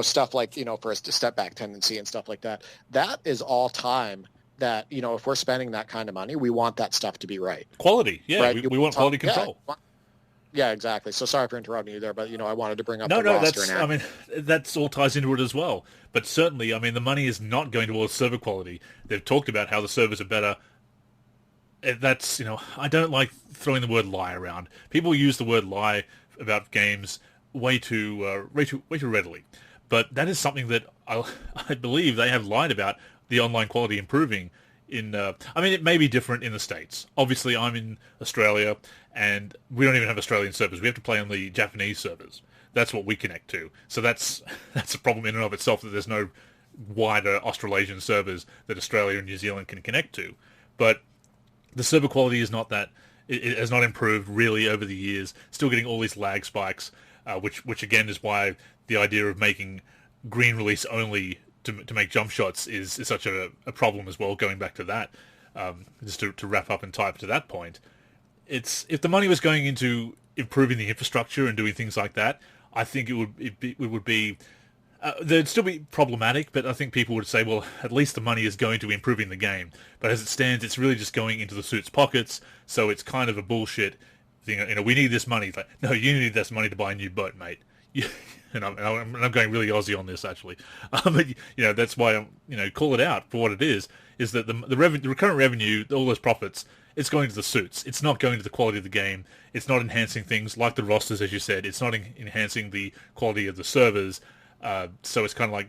stuff like for his step back tendency and stuff like that. That is all time. That if we're spending that kind of money, we want that stuff to be right. Quality, yeah, right? we want quality control. Yeah, exactly. So sorry for interrupting you there, but I wanted to bring up No, the roster. that's all ties into it as well. But certainly, the money is not going towards server quality. They've talked about how the servers are better. That's I don't like throwing the word lie around. People use the word lie about games way too readily. But that is something that I believe they have lied about the online quality improving. It may be different in the States. Obviously, I'm in Australia, and we don't even have Australian servers. We have to play on the Japanese servers. That's what we connect to. So that's a problem in and of itself, that there's no wider Australasian servers that Australia and New Zealand can connect to. But the server quality is not that. It has not improved really over the years. Still getting all these lag spikes, which again is why the idea of making green release only to make jump shots is such a problem as well, going back to that. Just to wrap up and tie up to that point, if the money was going into improving the infrastructure and doing things like that, I think it would be there'd still be problematic, but I think people would say, well, at least the money is going to improving the game. But as it stands, it's really just going into the suits' pockets, so it's kind of a bullshit thing. We need this money. It's like, no, you need this money to buy a new boat, mate. And I'm going really Aussie on this, actually. But that's why I'm call it out for what it is that the recurrent revenue, all those profits, it's going to the suits. It's not going to the quality of the game. It's not enhancing things like the rosters, as you said. It's not enhancing the quality of the servers. So it's kind of like,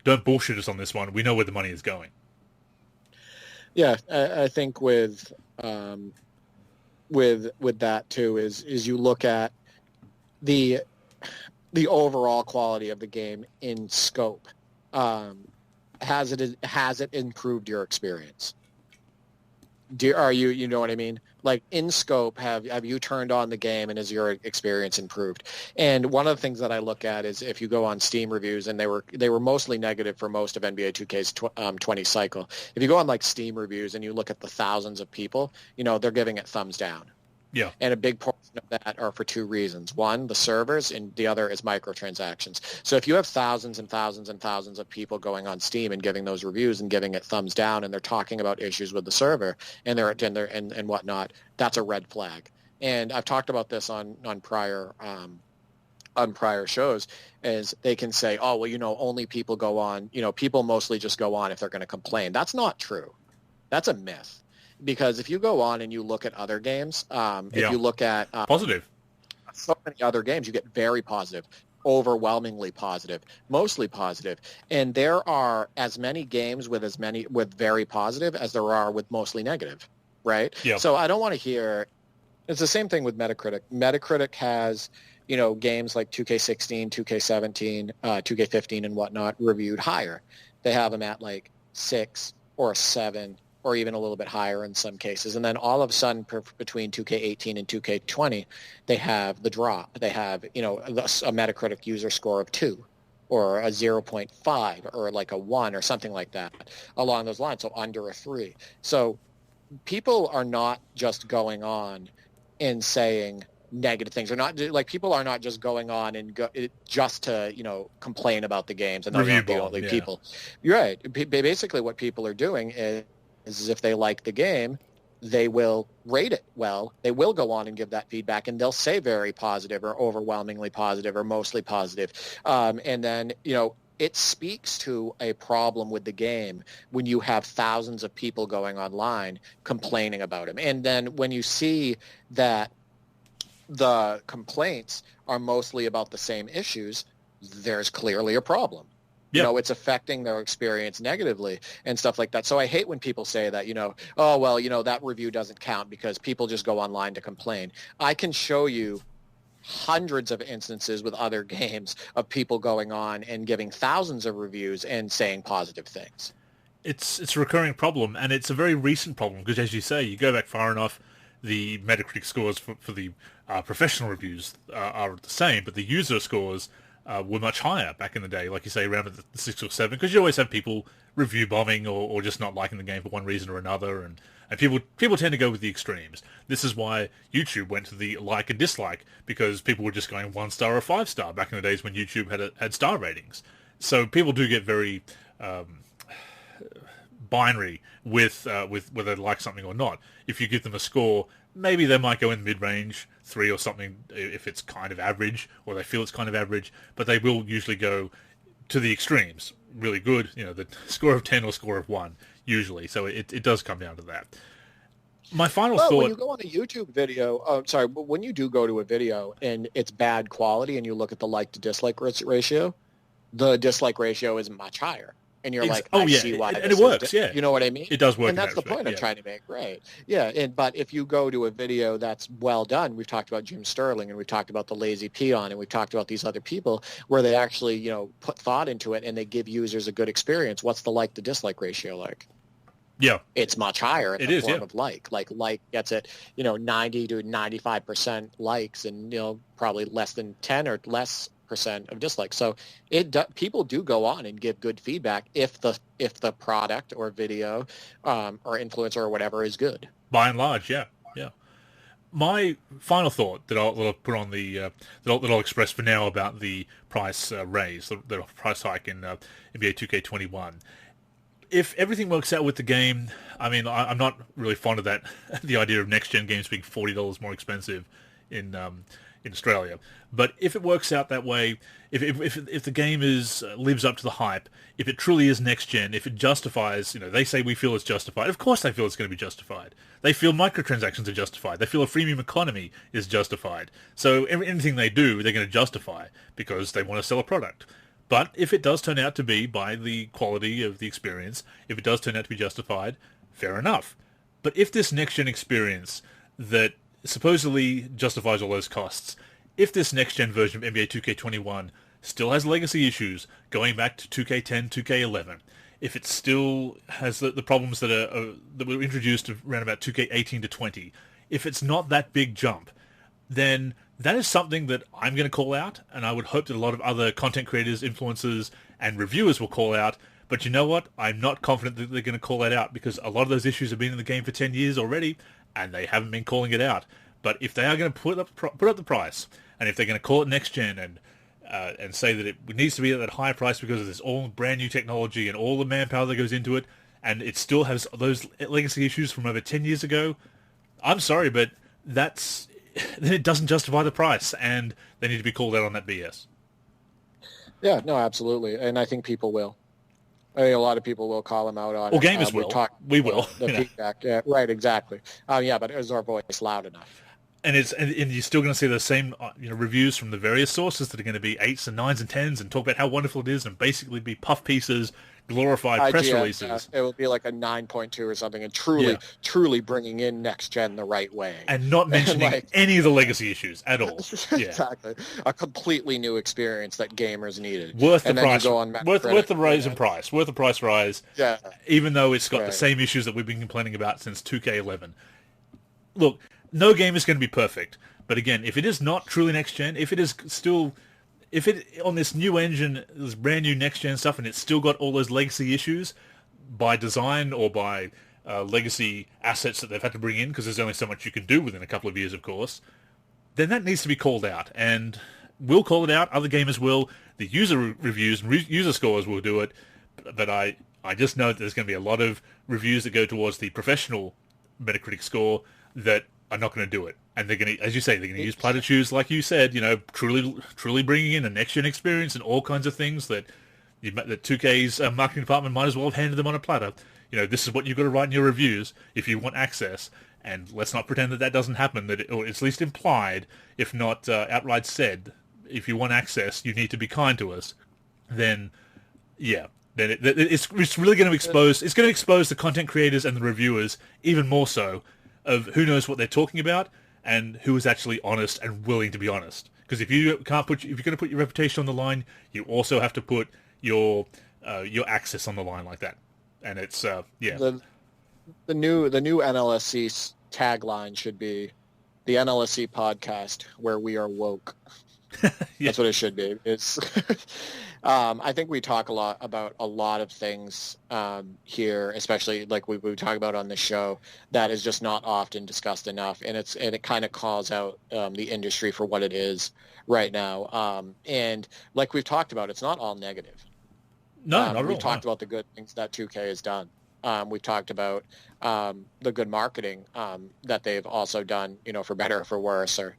don't bullshit us on this one. We know where the money is going. Yeah, I think with that too is you look at the overall quality of the game in scope. Has it improved your experience? Are you know what I mean? Like in scope, have you turned on the game and has your experience improved? And one of the things that I look at is if you go on Steam reviews, and they were mostly negative for most of NBA 2K's 20 cycle. If you go on like Steam reviews and you look at the thousands of people, they're giving it thumbs down. Yeah. And a big portion of that are for two reasons. One, the servers, and the other is microtransactions. So if you have thousands and thousands and thousands of people going on Steam and giving those reviews and giving it thumbs down, and they're talking about issues with the server and and whatnot, that's a red flag. And I've talked about this on prior shows, is they can say, oh, well, only people go on, people mostly just go on if they're going to complain. That's not true. That's a myth. Because if you go on and you look at other games, if you look at positive, so many other games, you get very positive, overwhelmingly positive, mostly positive, and there are as many games with very positive as there are with mostly negative, right? Yeah. So I don't want to hear. It's the same thing with Metacritic. Metacritic has games like 2K16, 2K17, 2K15, and whatnot reviewed higher. They have them at like 6 or 7. Or even a little bit higher in some cases. And then all of a sudden, between 2K18 and 2K20, they have the drop. They have, a Metacritic user score of 2 or a 0.5 or like a 1 or something like that along those lines, so under a 3. So people are not just going on and saying negative things. They're not like people are not just going on and just to complain about the games, and they're not the only people. You're right. Basically, what people are doing is if they like the game, they will rate it well. They will go on and give that feedback, and they'll say very positive or overwhelmingly positive or mostly positive. And then, it speaks to a problem with the game when you have thousands of people going online complaining about them. And then when you see that the complaints are mostly about the same issues, there's clearly a problem. You Yeah. know, it's affecting their experience negatively and stuff like that. So I hate when people say that, you know, oh, well, you know, that review doesn't count because people just go online to complain. I can show you hundreds of instances with other games of people going on and giving thousands of reviews and saying positive things. It's a recurring problem, and it's a very recent problem because, as you say, you go back far enough, the Metacritic scores for the professional reviews are the same, but the user scores were much higher back in the day, like you say, around the 6 or 7, because you always have people review bombing or just not liking the game for one reason or another, and people tend to go with the extremes. This is why YouTube went to the like and dislike, because people were just going 1 star or 5 star back in the days when YouTube had star ratings. So people do get very binary with whether they like something or not. If you give them a score, maybe they might go in mid-range, 3 or something if it's kind of average, or they feel it's kind of average, but they will usually go to the extremes, really good, you know, the score of 10 or score of 1, usually. So it does come down to that. My final Well, when thought... you go on a YouTube video, but when you do go to a video and it's bad quality and you look at the like to dislike ratio, the dislike ratio is much higher. And you're like, oh I yeah, see why and it works, yeah. You know what I mean? It does work. And that's the point I'm trying to make, right? Yeah, but if you go to a video that's well done, we've talked about Jim Sterling, and we've talked about the Lazy Peon, and we've talked about these other people where they actually, you know, put thought into it and they give users a good experience. What's the like to dislike ratio like? Yeah, It's much higher in the form yeah. of like gets it, you know, 90 to 95% likes, and, you know, probably less than 10 or less percent of dislikes. So people do go on and give good feedback if the product or video or influencer or whatever is good. By and large, yeah. My final thought that I'll put on that I'll express for now about the price raise, the price hike in NBA 2K21. If everything works out with the game, I mean, I'm not really fond of that, the idea of next-gen games being $40 more expensive in Australia. But if it works out that way, if the game lives up to the hype, if it truly is next gen, if it justifies, you know, they say we feel it's justified. Of course they feel it's going to be justified. They feel microtransactions are justified. They feel a freemium economy is justified. So anything they do, they're going to justify because they want to sell a product. But if it does turn out to be, by the quality of the experience, if it does turn out to be justified, fair enough. But if this next-gen experience that supposedly justifies all those costs, if this next-gen version of NBA 2K21 still has legacy issues going back to 2K10, 2K11, if it still has the problems that were introduced around about 2K18 to 20, if it's not that big jump, then that is something that I'm going to call out, and I would hope that a lot of other content creators, influencers, and reviewers will call out. But you know what? I'm not confident that they're going to call that out, because a lot of those issues have been in the game for 10 years already, and they haven't been calling it out. But if they are going to put up the price, and if they're going to call it next gen and say that it needs to be at that higher price because of this all brand new technology and all the manpower that goes into it, and it still has those legacy issues from over 10 years ago, I'm sorry, but then it doesn't justify the price, and they need to be called out on that BS. Yeah, no, absolutely. And I think people will. I think a lot of people will call them out on Well, it. gamers will. We will. The feedback. Yeah, right, exactly. Yeah, but is our voice loud enough? And you're still going to see the same reviews from the various sources that are going to be 8s and 9s and 10s and talk about how wonderful it is and basically be puff pieces, glorified press releases. It will be like a 9.2 or something, and truly bringing in next gen the right way, and not mentioning any of the legacy issues at all. Yeah. Exactly, a completely new experience that gamers needed. Worth the price. Worth the rise in price. Worth the price rise. Yeah. Even though it's got the same issues that we've been complaining about since 2K11. Look, no game is going to be perfect, but again, if it is not truly next gen, if it on this new engine, this brand new next gen stuff, and it's still got all those legacy issues by design or by legacy assets that they've had to bring in, because there's only so much you can do within a couple of years, of course, then that needs to be called out, and we'll call it out. Other gamers will. The user reviews and user scores will do it, but I just know that there's going to be a lot of reviews that go towards the professional Metacritic score that are not going to do it. And they're going to, as you say, they're going to use platitudes, like you said, truly bringing in a next-gen experience and all kinds of things that 2K's marketing department might as well have handed them on a platter. This is what you've got to write in your reviews if you want access. And let's not pretend that doesn't happen, or it's at least implied, if not outright said, if you want access, you need to be kind to us. Then yeah, then it's really going to expose the content creators and the reviewers even more so of who knows what they're talking about and who is actually honest and willing to be honest. Because if you're going to put your reputation on the line, you also have to put your access on the line like that. And it's yeah. The new NLSC tagline should be the NLSC podcast where we are woke. Yeah. That's what it should be. It's I think we talk a lot about a lot of things here, especially like we talk about on the show, that is just not often discussed enough, and it kind of calls out the industry for what it is right now. And like we've talked about, it's not all negative. No, not at all. We've talked about the good things that 2K has done. We've talked about the good marketing that they've also done, for better or for worse, or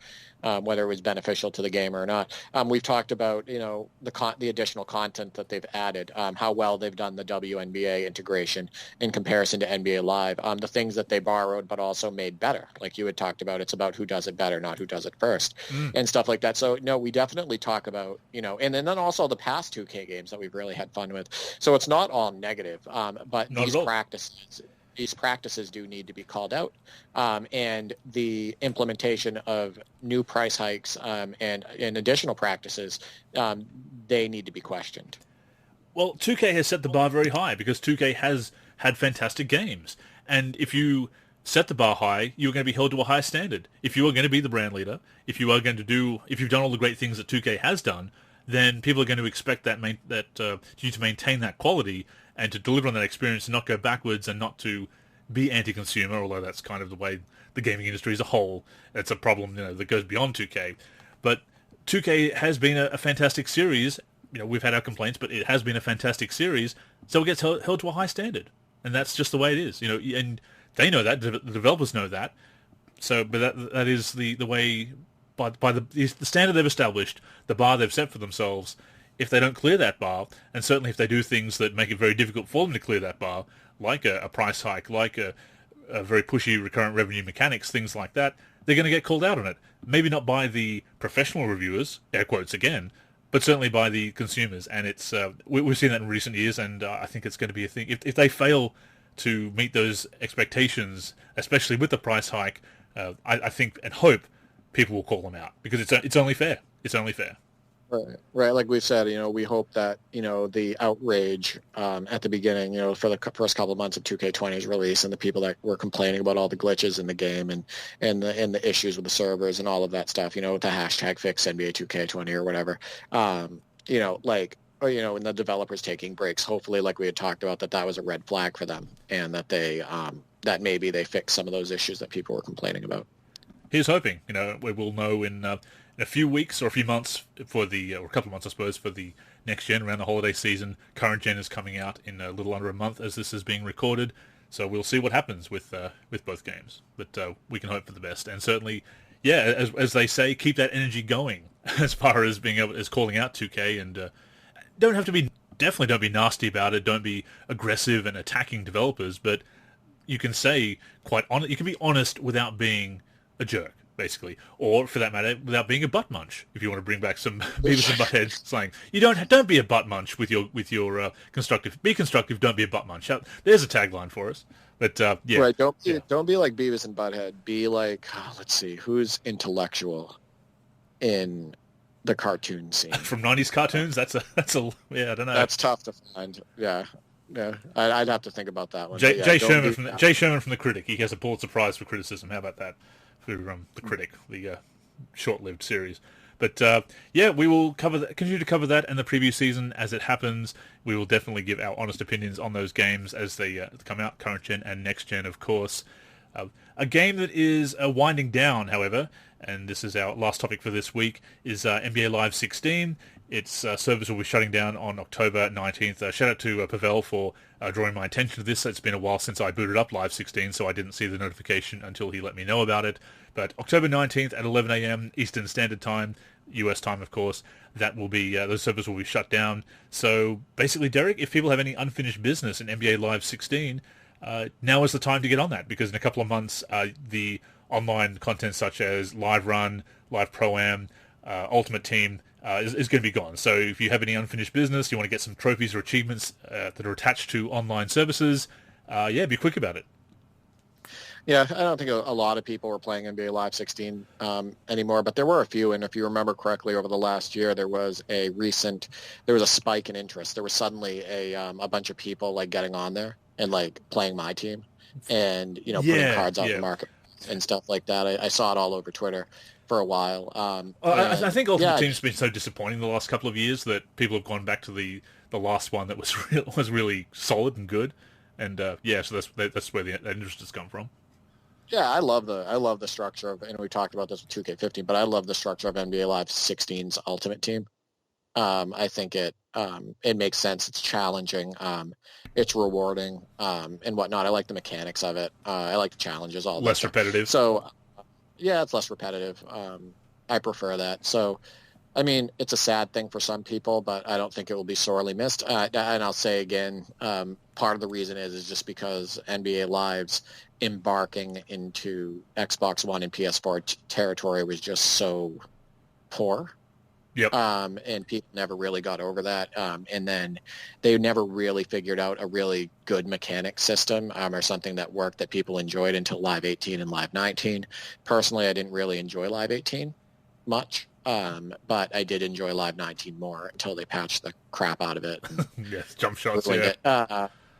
whether it was beneficial to the game or not. We've talked about, the additional content that they've added, how well they've done the WNBA integration in comparison to NBA Live, the things that they borrowed but also made better. Like you had talked about, it's about who does it better, not who does it first, and stuff like that. So, no, we definitely talk about, and then also the past 2K games that we've really had fun with. So it's not all negative, but these practices do need to be called out, and the implementation of new price hikes and additional practices, they need to be questioned. Well, 2K has set the bar very high because 2K has had fantastic games, and if you set the bar high, you're going to be held to a high standard. If you are going to be the brand leader, if you've done all the great things that 2K has done, then people are going to expect you to maintain that quality and to deliver on that experience and not go backwards and not to be anti-consumer, although that's kind of the way the gaming industry as a whole. It's a problem, that goes beyond 2K. But 2K has been a fantastic series. We've had our complaints, but it has been a fantastic series, so it gets held to a high standard. And that's just the way it is, and they know that, the developers know that. So, but that is the way, by the standard they've established, the bar they've set for themselves. If they don't clear that bar, and certainly if they do things that make it very difficult for them to clear that bar, like a price hike, like a very pushy recurrent revenue mechanics, things like that, they're going to get called out on it. Maybe not by the professional reviewers, air quotes again, but certainly by the consumers. And it's we've seen that in recent years, and I think it's going to be a thing. If they fail to meet those expectations, especially with the price hike, I think and hope people will call them out, because it's only fair. It's only fair. Right. Like we've said, we hope that, the outrage at the beginning, for the first couple of months of 2K20's release, and the people that were complaining about all the glitches in the game and the issues with the servers and all of that stuff, with the hashtag fix NBA 2K20 or whatever, and the developers taking breaks, hopefully, like we had talked about, that was a red flag for them, and that they that maybe they fix some of those issues that people were complaining about. Here's hoping. We will know in a few weeks or a few months or a couple of months, I suppose, for the next gen around the holiday season. Current gen is coming out in a little under a month as this is being recorded, so we'll see what happens with both games. But we can hope for the best, and certainly, yeah, as they say, keep that energy going as far as being able as calling out 2K, and definitely don't be nasty about it. Don't be aggressive and attacking developers, but you can say you can be honest without being a jerk, basically, or for that matter, without being a butt munch. If you want to bring back some Beavis and Butthead slang, you don't be a butt munch with your constructive. Be constructive. Don't be a butt munch. There's a tagline for us. But yeah, right. Don't be like Beavis and Butthead. Be like, let's see, who's intellectual in the cartoon scene from 90s cartoons. That's a yeah. I don't know. That's tough to find. Yeah. I'd have to think about that one. Jay Sherman from The Critic. He has a Pulitzer Prize for criticism. How about that? For The Critic, the short-lived series. But yeah, we will continue to cover that and the preview season as it happens. We will definitely give our honest opinions on those games as they come out, current gen and next gen, of course. A game that is winding down, however, and this is our last topic for this week, is NBA Live 16. Its service will be shutting down on October 19th. Shout out to Pavel for drawing my attention to this. It's been a while since I booted up Live 16, so I didn't see the notification until he let me know about it. But October 19th at 11 a.m. Eastern Standard Time, US time, of course, that will be those servers will be shut down. So basically, Derek, if people have any unfinished business in NBA Live 16, now is the time to get on that, because in a couple of months, the online content such as Live Run, Live Pro-Am, Ultimate Team, is going to be gone. So if you have any unfinished business, you want to get some trophies or achievements that are attached to online services, be quick about it. Yeah, I don't think a lot of people were playing NBA Live 16 anymore, but there were a few. And if you remember correctly, over the last year, there was a spike in interest. There was suddenly a bunch of people like getting on there and like playing my team, and putting cards out in the market and stuff like that. I saw it all over Twitter for a while. I think Ultimate Team's been so disappointing the last couple of years that people have gone back to the last one that was really solid and good, and so that's where that interest has come from. Yeah, I love the structure of, and we talked about this with 2K15, but I love the structure of NBA Live 16's Ultimate Team. I think it makes sense. It's challenging. It's rewarding, and whatnot. I like the mechanics of it. I like the challenges. All less repetitive. So, yeah, it's less repetitive. I prefer that. So, I mean, it's a sad thing for some people, but I don't think it will be sorely missed. And I'll say again, part of the reason is just because NBA Live's embarking into Xbox One and PS4 territory was just so poor. Yep. And people never really got over that. And then they never really figured out a really good mechanic system or something that worked that people enjoyed until Live 18 and Live 19. Personally, I didn't really enjoy Live 18 much. But I did enjoy Live 19 more until they patched the crap out of it. Yes, jump shots,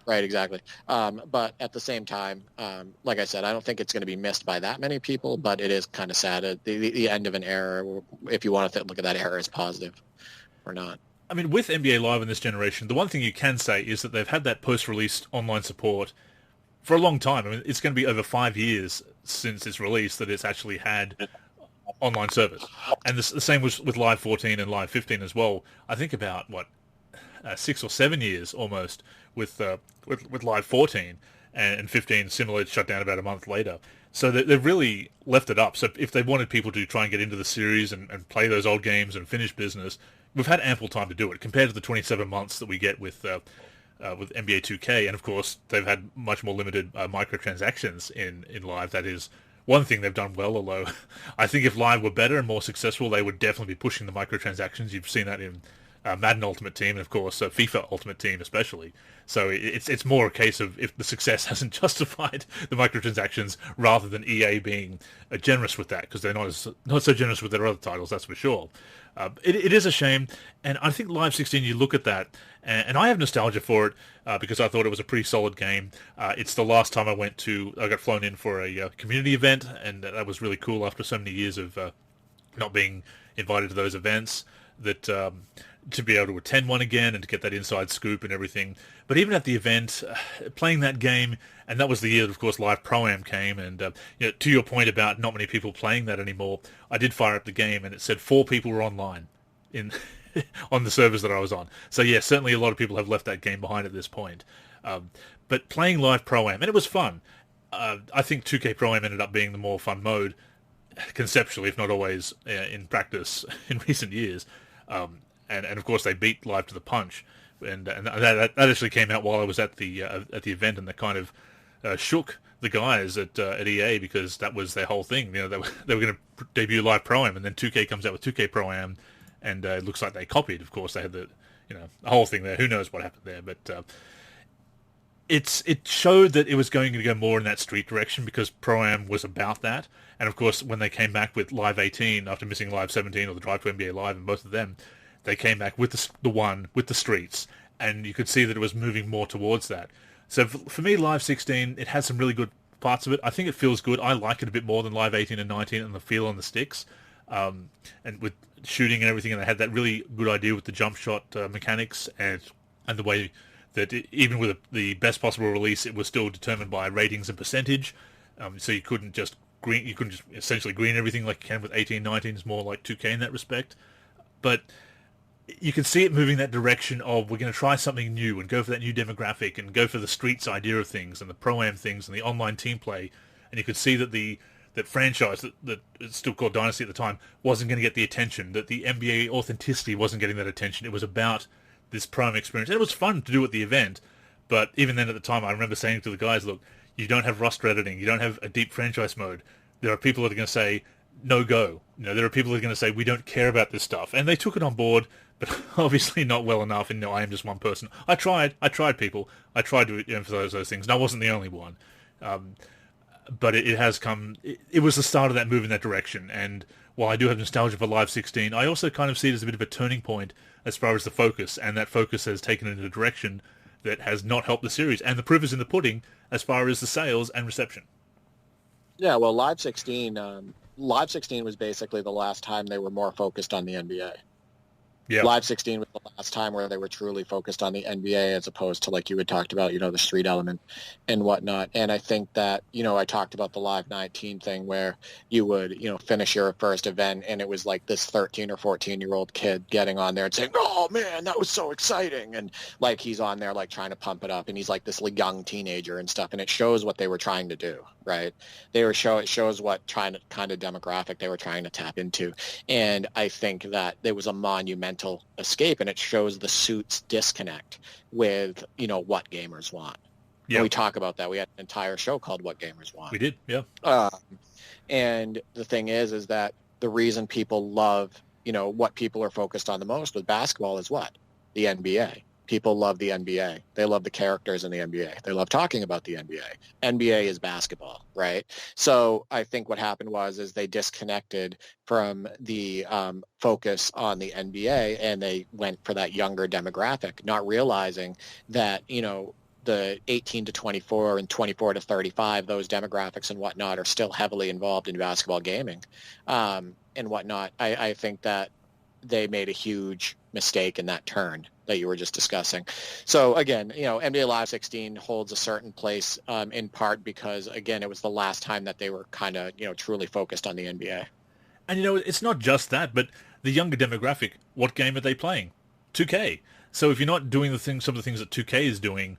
Right, exactly. But at the same time, like I said, I don't think it's going to be missed by that many people, but it is kind of sad at the end of an era, if you want to look at that era as positive or not. I mean, with NBA Live in this generation, the one thing you can say is that they've had that post-release online support for a long time. I mean, it's going to be over 5 years since its release that it's actually had online service. And the same was with Live 14 and Live 15 as well. I think about, 6 or 7 years almost with Live 14, and 15 similarly shut down about a month later. So they've really left it up. So if they wanted people to try and get into the series and play those old games and finish business, we've had ample time to do it compared to the 27 months that we get with NBA 2K. And of course, they've had much more limited microtransactions in Live. That is one thing they've done well, although I think if Live were better and more successful, they would definitely be pushing the microtransactions. You've seen that in Madden Ultimate Team, and of course FIFA Ultimate Team especially. So it's more a case of if the success hasn't justified the microtransactions, rather than EA being generous with that, because they're not so generous with their other titles, that's for sure. It is a shame, and I think Live 16, you look at that, and I have nostalgia for it because I thought it was a pretty solid game. It's the last time I got flown in for a community event, and that was really cool after so many years of not being invited to those events, that to be able to attend one again and to get that inside scoop and everything. But even at the event, playing that game, and that was the year that, of course, Live Pro-Am came, and to your point about not many people playing that anymore, I did fire up the game, and it said 4 people were online in on the servers that I was on. So yeah, certainly a lot of people have left that game behind at this point. But playing Live Pro-Am, and it was fun. I think 2K Pro-Am ended up being the more fun mode, conceptually, if not always in practice in recent years. And of course they beat Live to the punch, and that actually came out while I was at the event, and that kind of shook the guys at EA, because that was their whole thing. They were going to debut Live Pro-Am, and then 2K comes out with 2K Pro-Am, and it looks like they copied. Of course, they had the whole thing there. Who knows what happened there, but it showed that it was going to go more in that street direction, because Pro-Am was about that. And of course, when they came back with Live 18 after missing Live 17 or the Drive to NBA Live, and both of them, they came back with the one with the streets, and you could see that it was moving more towards that. So for me, Live 16, it has some really good parts of it. I think it feels good. I like it a bit more than Live 18 and 19, and the feel on the sticks, and with shooting and everything. And they had that really good idea with the jump shot mechanics, and the way that even with the best possible release, it was still determined by ratings and percentage. So you couldn't just essentially green everything like you can with 18, 19. It's more like 2K in that respect. But you can see it moving that direction of, we're going to try something new and go for that new demographic and go for the streets idea of things and the Pro-Am things and the online team play. And you could see that that franchise, that it's still called Dynasty at the time, wasn't going to get the attention, that the NBA authenticity wasn't getting that attention. It was about this Pro-Am experience. And it was fun to do at the event, but even then at the time, I remember saying to the guys, look, you don't have roster editing, you don't have a deep franchise mode. There are people that are going to say, no go. There are people who are going to say we don't care about this stuff, and they took it on board, but obviously not well enough. And I am just one person. I tried, people. I tried to emphasize those things, and I wasn't the only one. But it has come. It was the start of that move in that direction. And while I do have nostalgia for Live 16, I also kind of see it as a bit of a turning point as far as the focus, and that focus has taken it in a direction that has not helped the series. And the proof is in the pudding as far as the sales and reception. Yeah, well, Live 16 was basically the last time they were more focused on the NBA. Yeah. Live 16 was the last time where they were truly focused on the NBA as opposed to, like you had talked about, the street element and whatnot. And I think that, I talked about the Live 19 thing where you would, finish your first event and it was like this 13 or 14-year-old kid getting on there and saying, oh, man, that was so exciting. And like he's on there like trying to pump it up and he's like this young teenager and stuff. And it shows what they were trying to do, right? It shows what kind of demographic they were trying to tap into. And I think that there was a monumental escape, and it shows the suit's disconnect with what gamers want. Yeah. And we talk about that. We had an entire show called What Gamers Want. We did, yeah. And the thing is that the reason people love what people are focused on the most with basketball is what? The NBA. People love the NBA. They love the characters in the NBA. They love talking about the NBA. NBA is basketball, right? So I think what happened is they disconnected from the focus on the NBA and they went for that younger demographic, not realizing that, the 18 to 24 and 24 to 35, those demographics and whatnot are still heavily involved in basketball gaming and whatnot. I think that they made a huge mistake in that turn that you were just discussing. So again, NBA Live 16 holds a certain place in part because, again, it was the last time that they were kind of, truly focused on the NBA. And, it's not just that, but the younger demographic, what game are they playing? 2K. So if you're not doing some of the things that 2K is doing,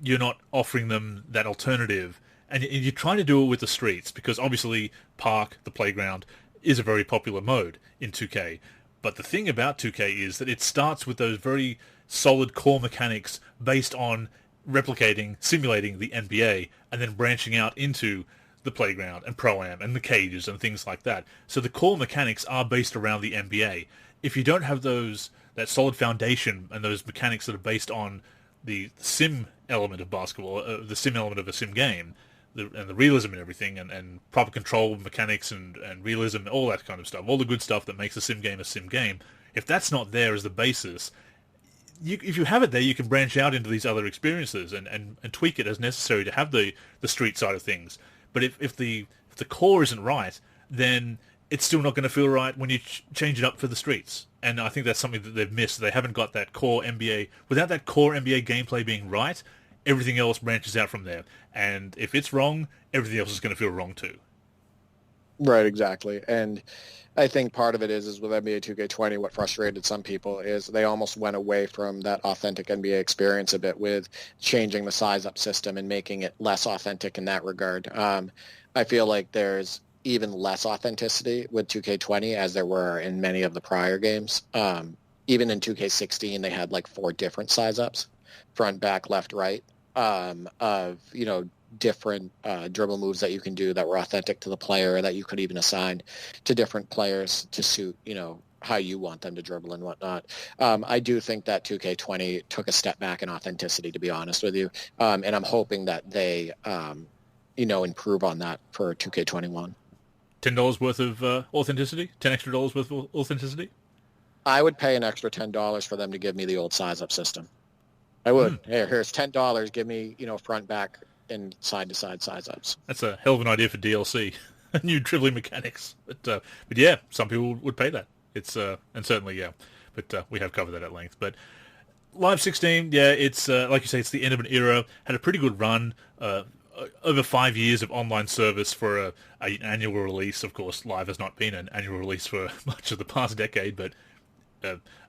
you're not offering them that alternative. And you're trying to do it with the streets because obviously Park, the playground, is a very popular mode in 2K. But the thing about 2K is that it starts with those very solid core mechanics based on simulating the NBA, and then branching out into the playground and Pro-Am and the cages and things like that. So the core mechanics are based around the NBA. If you don't have that solid foundation and those mechanics that are based on the sim element of basketball, the sim element of a sim game, and the realism and everything, and proper control mechanics and realism, all that kind of stuff, all the good stuff that makes a sim game, if that's not there as the basis, if you have it there, you can branch out into these other experiences and tweak it as necessary to have the street side of things. But if the core isn't right, then it's still not going to feel right when you change it up for the streets. And I think that's something that they've missed. They haven't got that core NBA. Without that core NBA gameplay being right, everything else branches out from there. And if it's wrong, everything else is going to feel wrong too. Right, exactly. And I think part of it is with NBA 2K20, what frustrated some people is they almost went away from that authentic NBA experience a bit with changing the size-up system and making it less authentic in that regard. I feel like there's even less authenticity with 2K20 as there were in many of the prior games. Even in 2K16, they had like 4 different size-ups, front, back, left, right, of, different dribble moves that you can do that were authentic to the player, that you could even assign to different players to suit, how you want them to dribble and whatnot. I do think that 2K20 took a step back in authenticity, to be honest with you. And I'm hoping that they, improve on that for 2K21. $10 worth of authenticity? $10 extra worth of authenticity? I would pay an extra $10 for them to give me the old size-up system. I would. Here's $10. Give me, front, back, and side-to-side size-ups. That's a hell of an idea for DLC. New dribbling mechanics. But yeah, some people would pay that. It's and certainly, yeah. But we have covered that at length. But Live 16, yeah, it's like you say, it's the end of an era. Had a pretty good run. Over 5 years of online service for an annual release. Of course, Live has not been an annual release for much of the past decade, but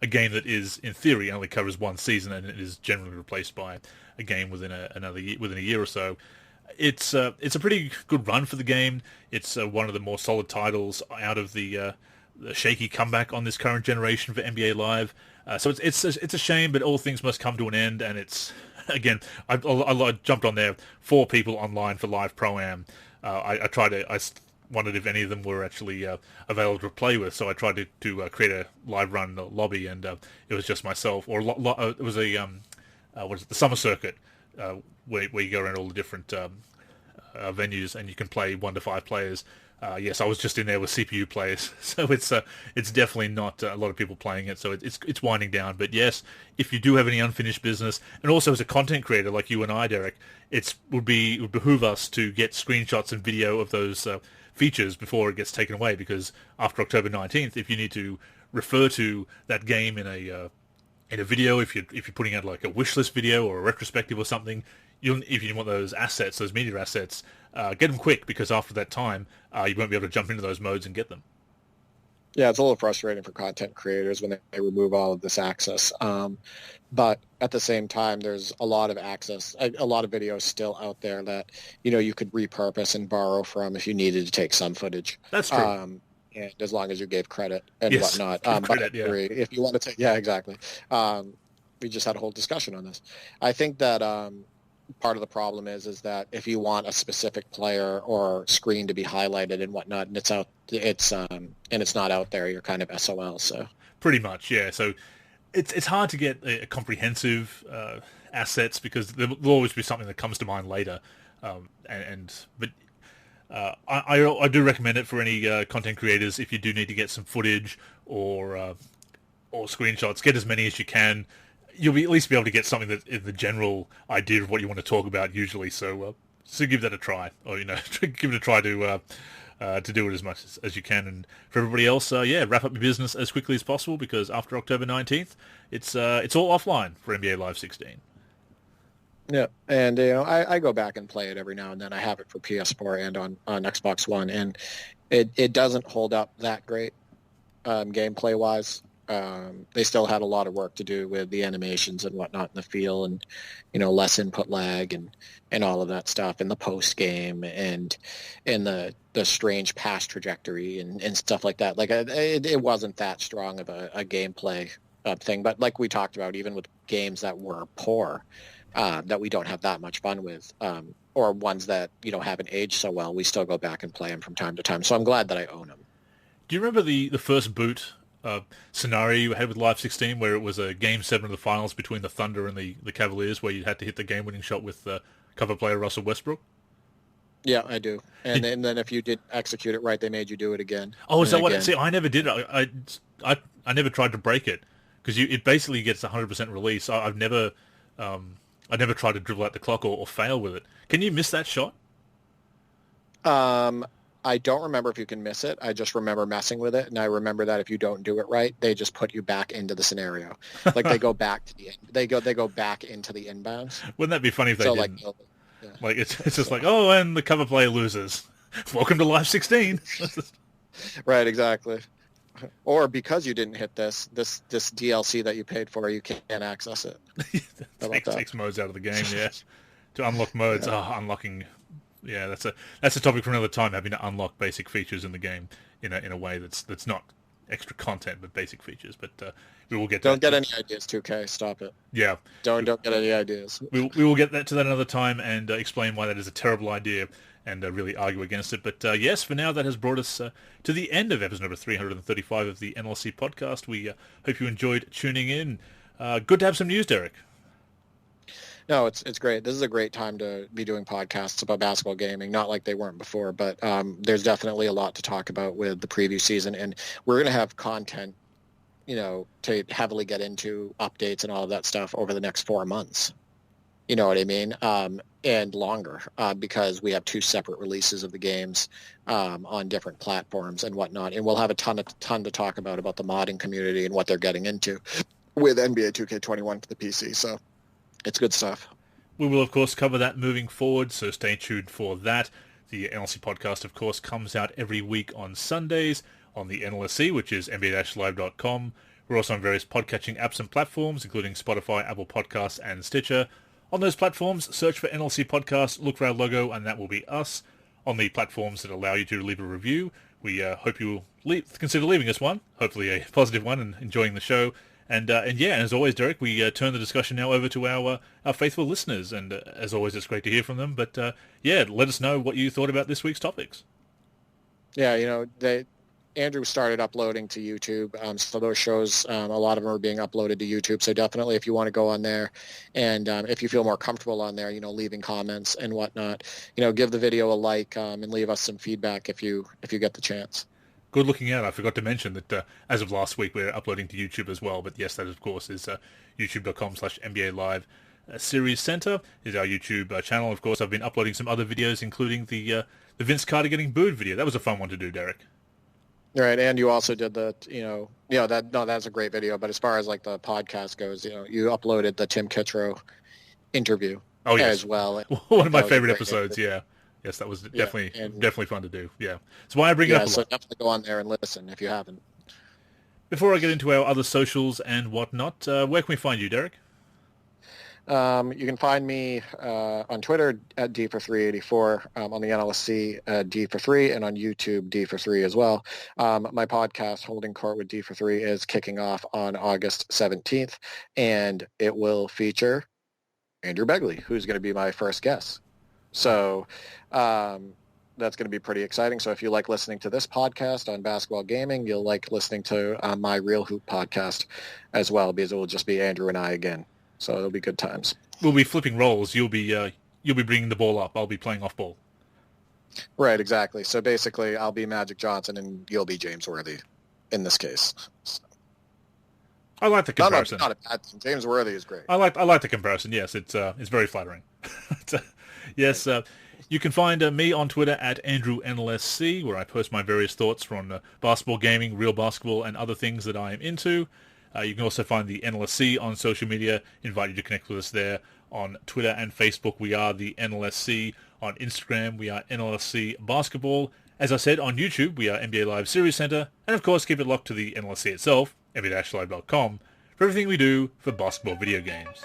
a game that is, in theory, only covers one season, and it is generally replaced by a game within a year or so. It's a pretty good run for the game. It's one of the more solid titles out of the shaky comeback on this current generation for NBA Live. So it's a shame, but all things must come to an end, and it's. Again, I jumped on there 4 people online for Live Pro-Am. I wondered if any of them were actually available to play with. So I tried to create a live run lobby, and it was just myself. Or it was a what is it, the summer circuit, where you go around all the different venues, and you can play 1 to 5 players. Yes, I was just in there with CPU players, so it's definitely not a lot of people playing it. So it's winding down. But yes, if you do have any unfinished business, and also as a content creator like you and I, Derek, it would behoove us to get screenshots and video of those features before it gets taken away. Because after October 19th, if you need to refer to that game in a video, if you're putting out like a wish list video or a retrospective or something, if you want those assets, those media assets, get them quick, because after that time, you won't be able to jump into those modes and get them. Yeah, it's a little frustrating for content creators when they remove all of this access. But at the same time, there's a lot of access, a lot of videos still out there that, you could repurpose and borrow from if you needed to take some footage. That's true. And as long as you gave credit and yes, whatnot. Credit, yeah. If you want to take, yeah, exactly. We just had a whole discussion on this. I think that part of the problem is that if you want a specific player or screen to be highlighted and whatnot, and it's not out there, you're kind of SOL. So pretty much, yeah. So it's hard to get a comprehensive assets, because there'll always be something that comes to mind later. But I do recommend it for any content creators. If you do need to get some footage or screenshots, get as many as you can. You'll at least be able to get something that is the general idea of what you want to talk about usually. So give that a try, or give it a try to do it as much as you can. And for everybody else, wrap up your business as quickly as possible, because after October 19th, it's all offline for NBA Live 16. Yeah, and I go back and play it every now and then. I have it for PS4 and on Xbox One, and it doesn't hold up that great gameplay wise. They still had a lot of work to do with the animations and whatnot in the feel, and less input lag and all of that stuff in the post game and in the strange pass trajectory and stuff like that. Like it wasn't that strong of a gameplay thing, but like we talked about, even with games that were poor, that we don't have that much fun with, or ones that haven't aged so well, we still go back and play them from time to time. So I'm glad that I own them. Do you remember the first boot scenario you had with Live 16, where it was a Game 7 of the finals between the Thunder and the Cavaliers, where you had to hit the game-winning shot with cover player Russell Westbrook? Yeah, I do. And then if you did execute it right, they made you do it again. Oh, is that what? See, I never did it. I never tried to break it, because it basically gets 100% release. I've never tried to dribble out the clock or fail with it. Can you miss that shot? I don't remember if you can miss it. I just remember messing with it, and I remember that if you don't do it right, they just put you back into the scenario. Like they go back to they go back into the inbounds. Wouldn't that be funny if they didn't? Like it's just like, oh, and the cover player loses. Welcome to Live 16. Right, exactly. Or because you didn't hit this DLC that you paid for, you can't access it. Takes modes out of the game, yeah. To unlock modes, unlocking. Yeah, that's a topic for another time. Having to unlock basic features in the game in a way that's not extra content but basic features. But we will get. Don't get any ideas, 2K. Stop it. Yeah. Don't get any ideas. We will get to that another time and explain why that is a terrible idea and really argue against it. But yes, for now that has brought us to the end of episode number 335 of the NLSC podcast. We hope you enjoyed tuning in. Good to have some news, Derek. No, it's great. This is a great time to be doing podcasts about basketball gaming, not like they weren't before, but there's definitely a lot to talk about with the preview season, and we're going to have content, to heavily get into updates and all of that stuff over the next 4 months. You know what I mean? And longer, because we have 2 separate releases of the games on different platforms and whatnot, and we'll have a ton to talk about the modding community and what they're getting into with NBA 2K21 for the PC. So it's good stuff. We will, of course, cover that moving forward, so stay tuned for that. The NLC podcast, of course, comes out every week on Sundays on the NLSC, which is nba-live.com. We're also on various podcatching apps and platforms, including Spotify, Apple Podcasts, and Stitcher. On those platforms, search for NLC Podcast, look for our logo, and that will be us. On the platforms that allow you to leave a review, we hope you will consider leaving us one, hopefully a positive one, and enjoying the show. And as always, Derek, we turn the discussion now over to our faithful listeners, and as always, it's great to hear from them. But let us know what you thought about this week's topics. Yeah, Andrew started uploading to YouTube, so those shows, a lot of them are being uploaded to YouTube. So definitely, if you want to go on there, and if you feel more comfortable on there, leaving comments and whatnot, give the video a like, and leave us some feedback if you get the chance. Good looking out. I forgot to mention that as of last week, we're uploading to YouTube as well. But yes, that of course is youtube.com/NBA Live. Series Center is our YouTube channel. Of course, I've been uploading some other videos, including the Vince Carter getting booed video. That was a fun one to do, Derek. Right, and you also did that's a great video. But as far as like the podcast goes, you uploaded the Tim Kittredge interview as well. One of my favorite episodes. Yeah, yes, that was definitely fun to do. Yeah, that's why I bring it up a lot. So definitely go on there and listen if you haven't. Before I get into our other socials and whatnot, where can we find you, Derek? You can find me on Twitter at D for 384, on the NLSC D for 3, and on YouTube D for 3 as well. My podcast, Holding Court with D for 3, is kicking off on August 17th, and it will feature Andrew Begley, who's going to be my first guest. So that's going to be pretty exciting. So if you like listening to this podcast on basketball gaming, you'll like listening to my Real Hoop podcast as well, because it will just be Andrew and I again. So it'll be good times. We'll be flipping roles. You'll be bringing the ball up. I'll be playing off ball. Right, exactly. So basically, I'll be Magic Johnson and you'll be James Worthy in this case. So. I like the comparison. Not a bad thing. James Worthy is great. I like the comparison. Yes, it's very flattering. Yes, you can find me on Twitter at AndrewNLSC, where I post my various thoughts from basketball gaming, real basketball, and other things that I am into. You can also find the NLSC on social media. Invite you to connect with us there on Twitter and Facebook. We are the NLSC. On Instagram, we are NLSC Basketball. As I said, on YouTube, we are NBA Live Series Center. And of course, keep it locked to the NLSC itself, NBA-Live.com, for everything we do for basketball video games.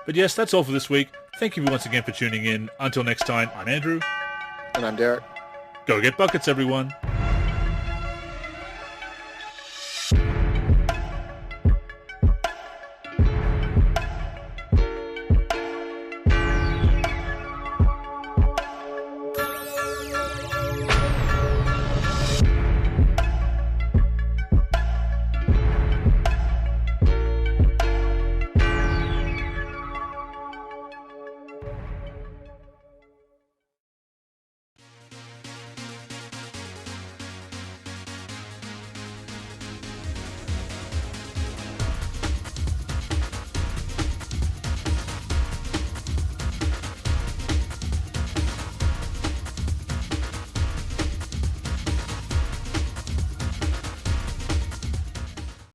But yes, that's all for this week. Thank you once again for tuning in. Until next time, I'm Andrew. And I'm Derek. Go get buckets, everyone.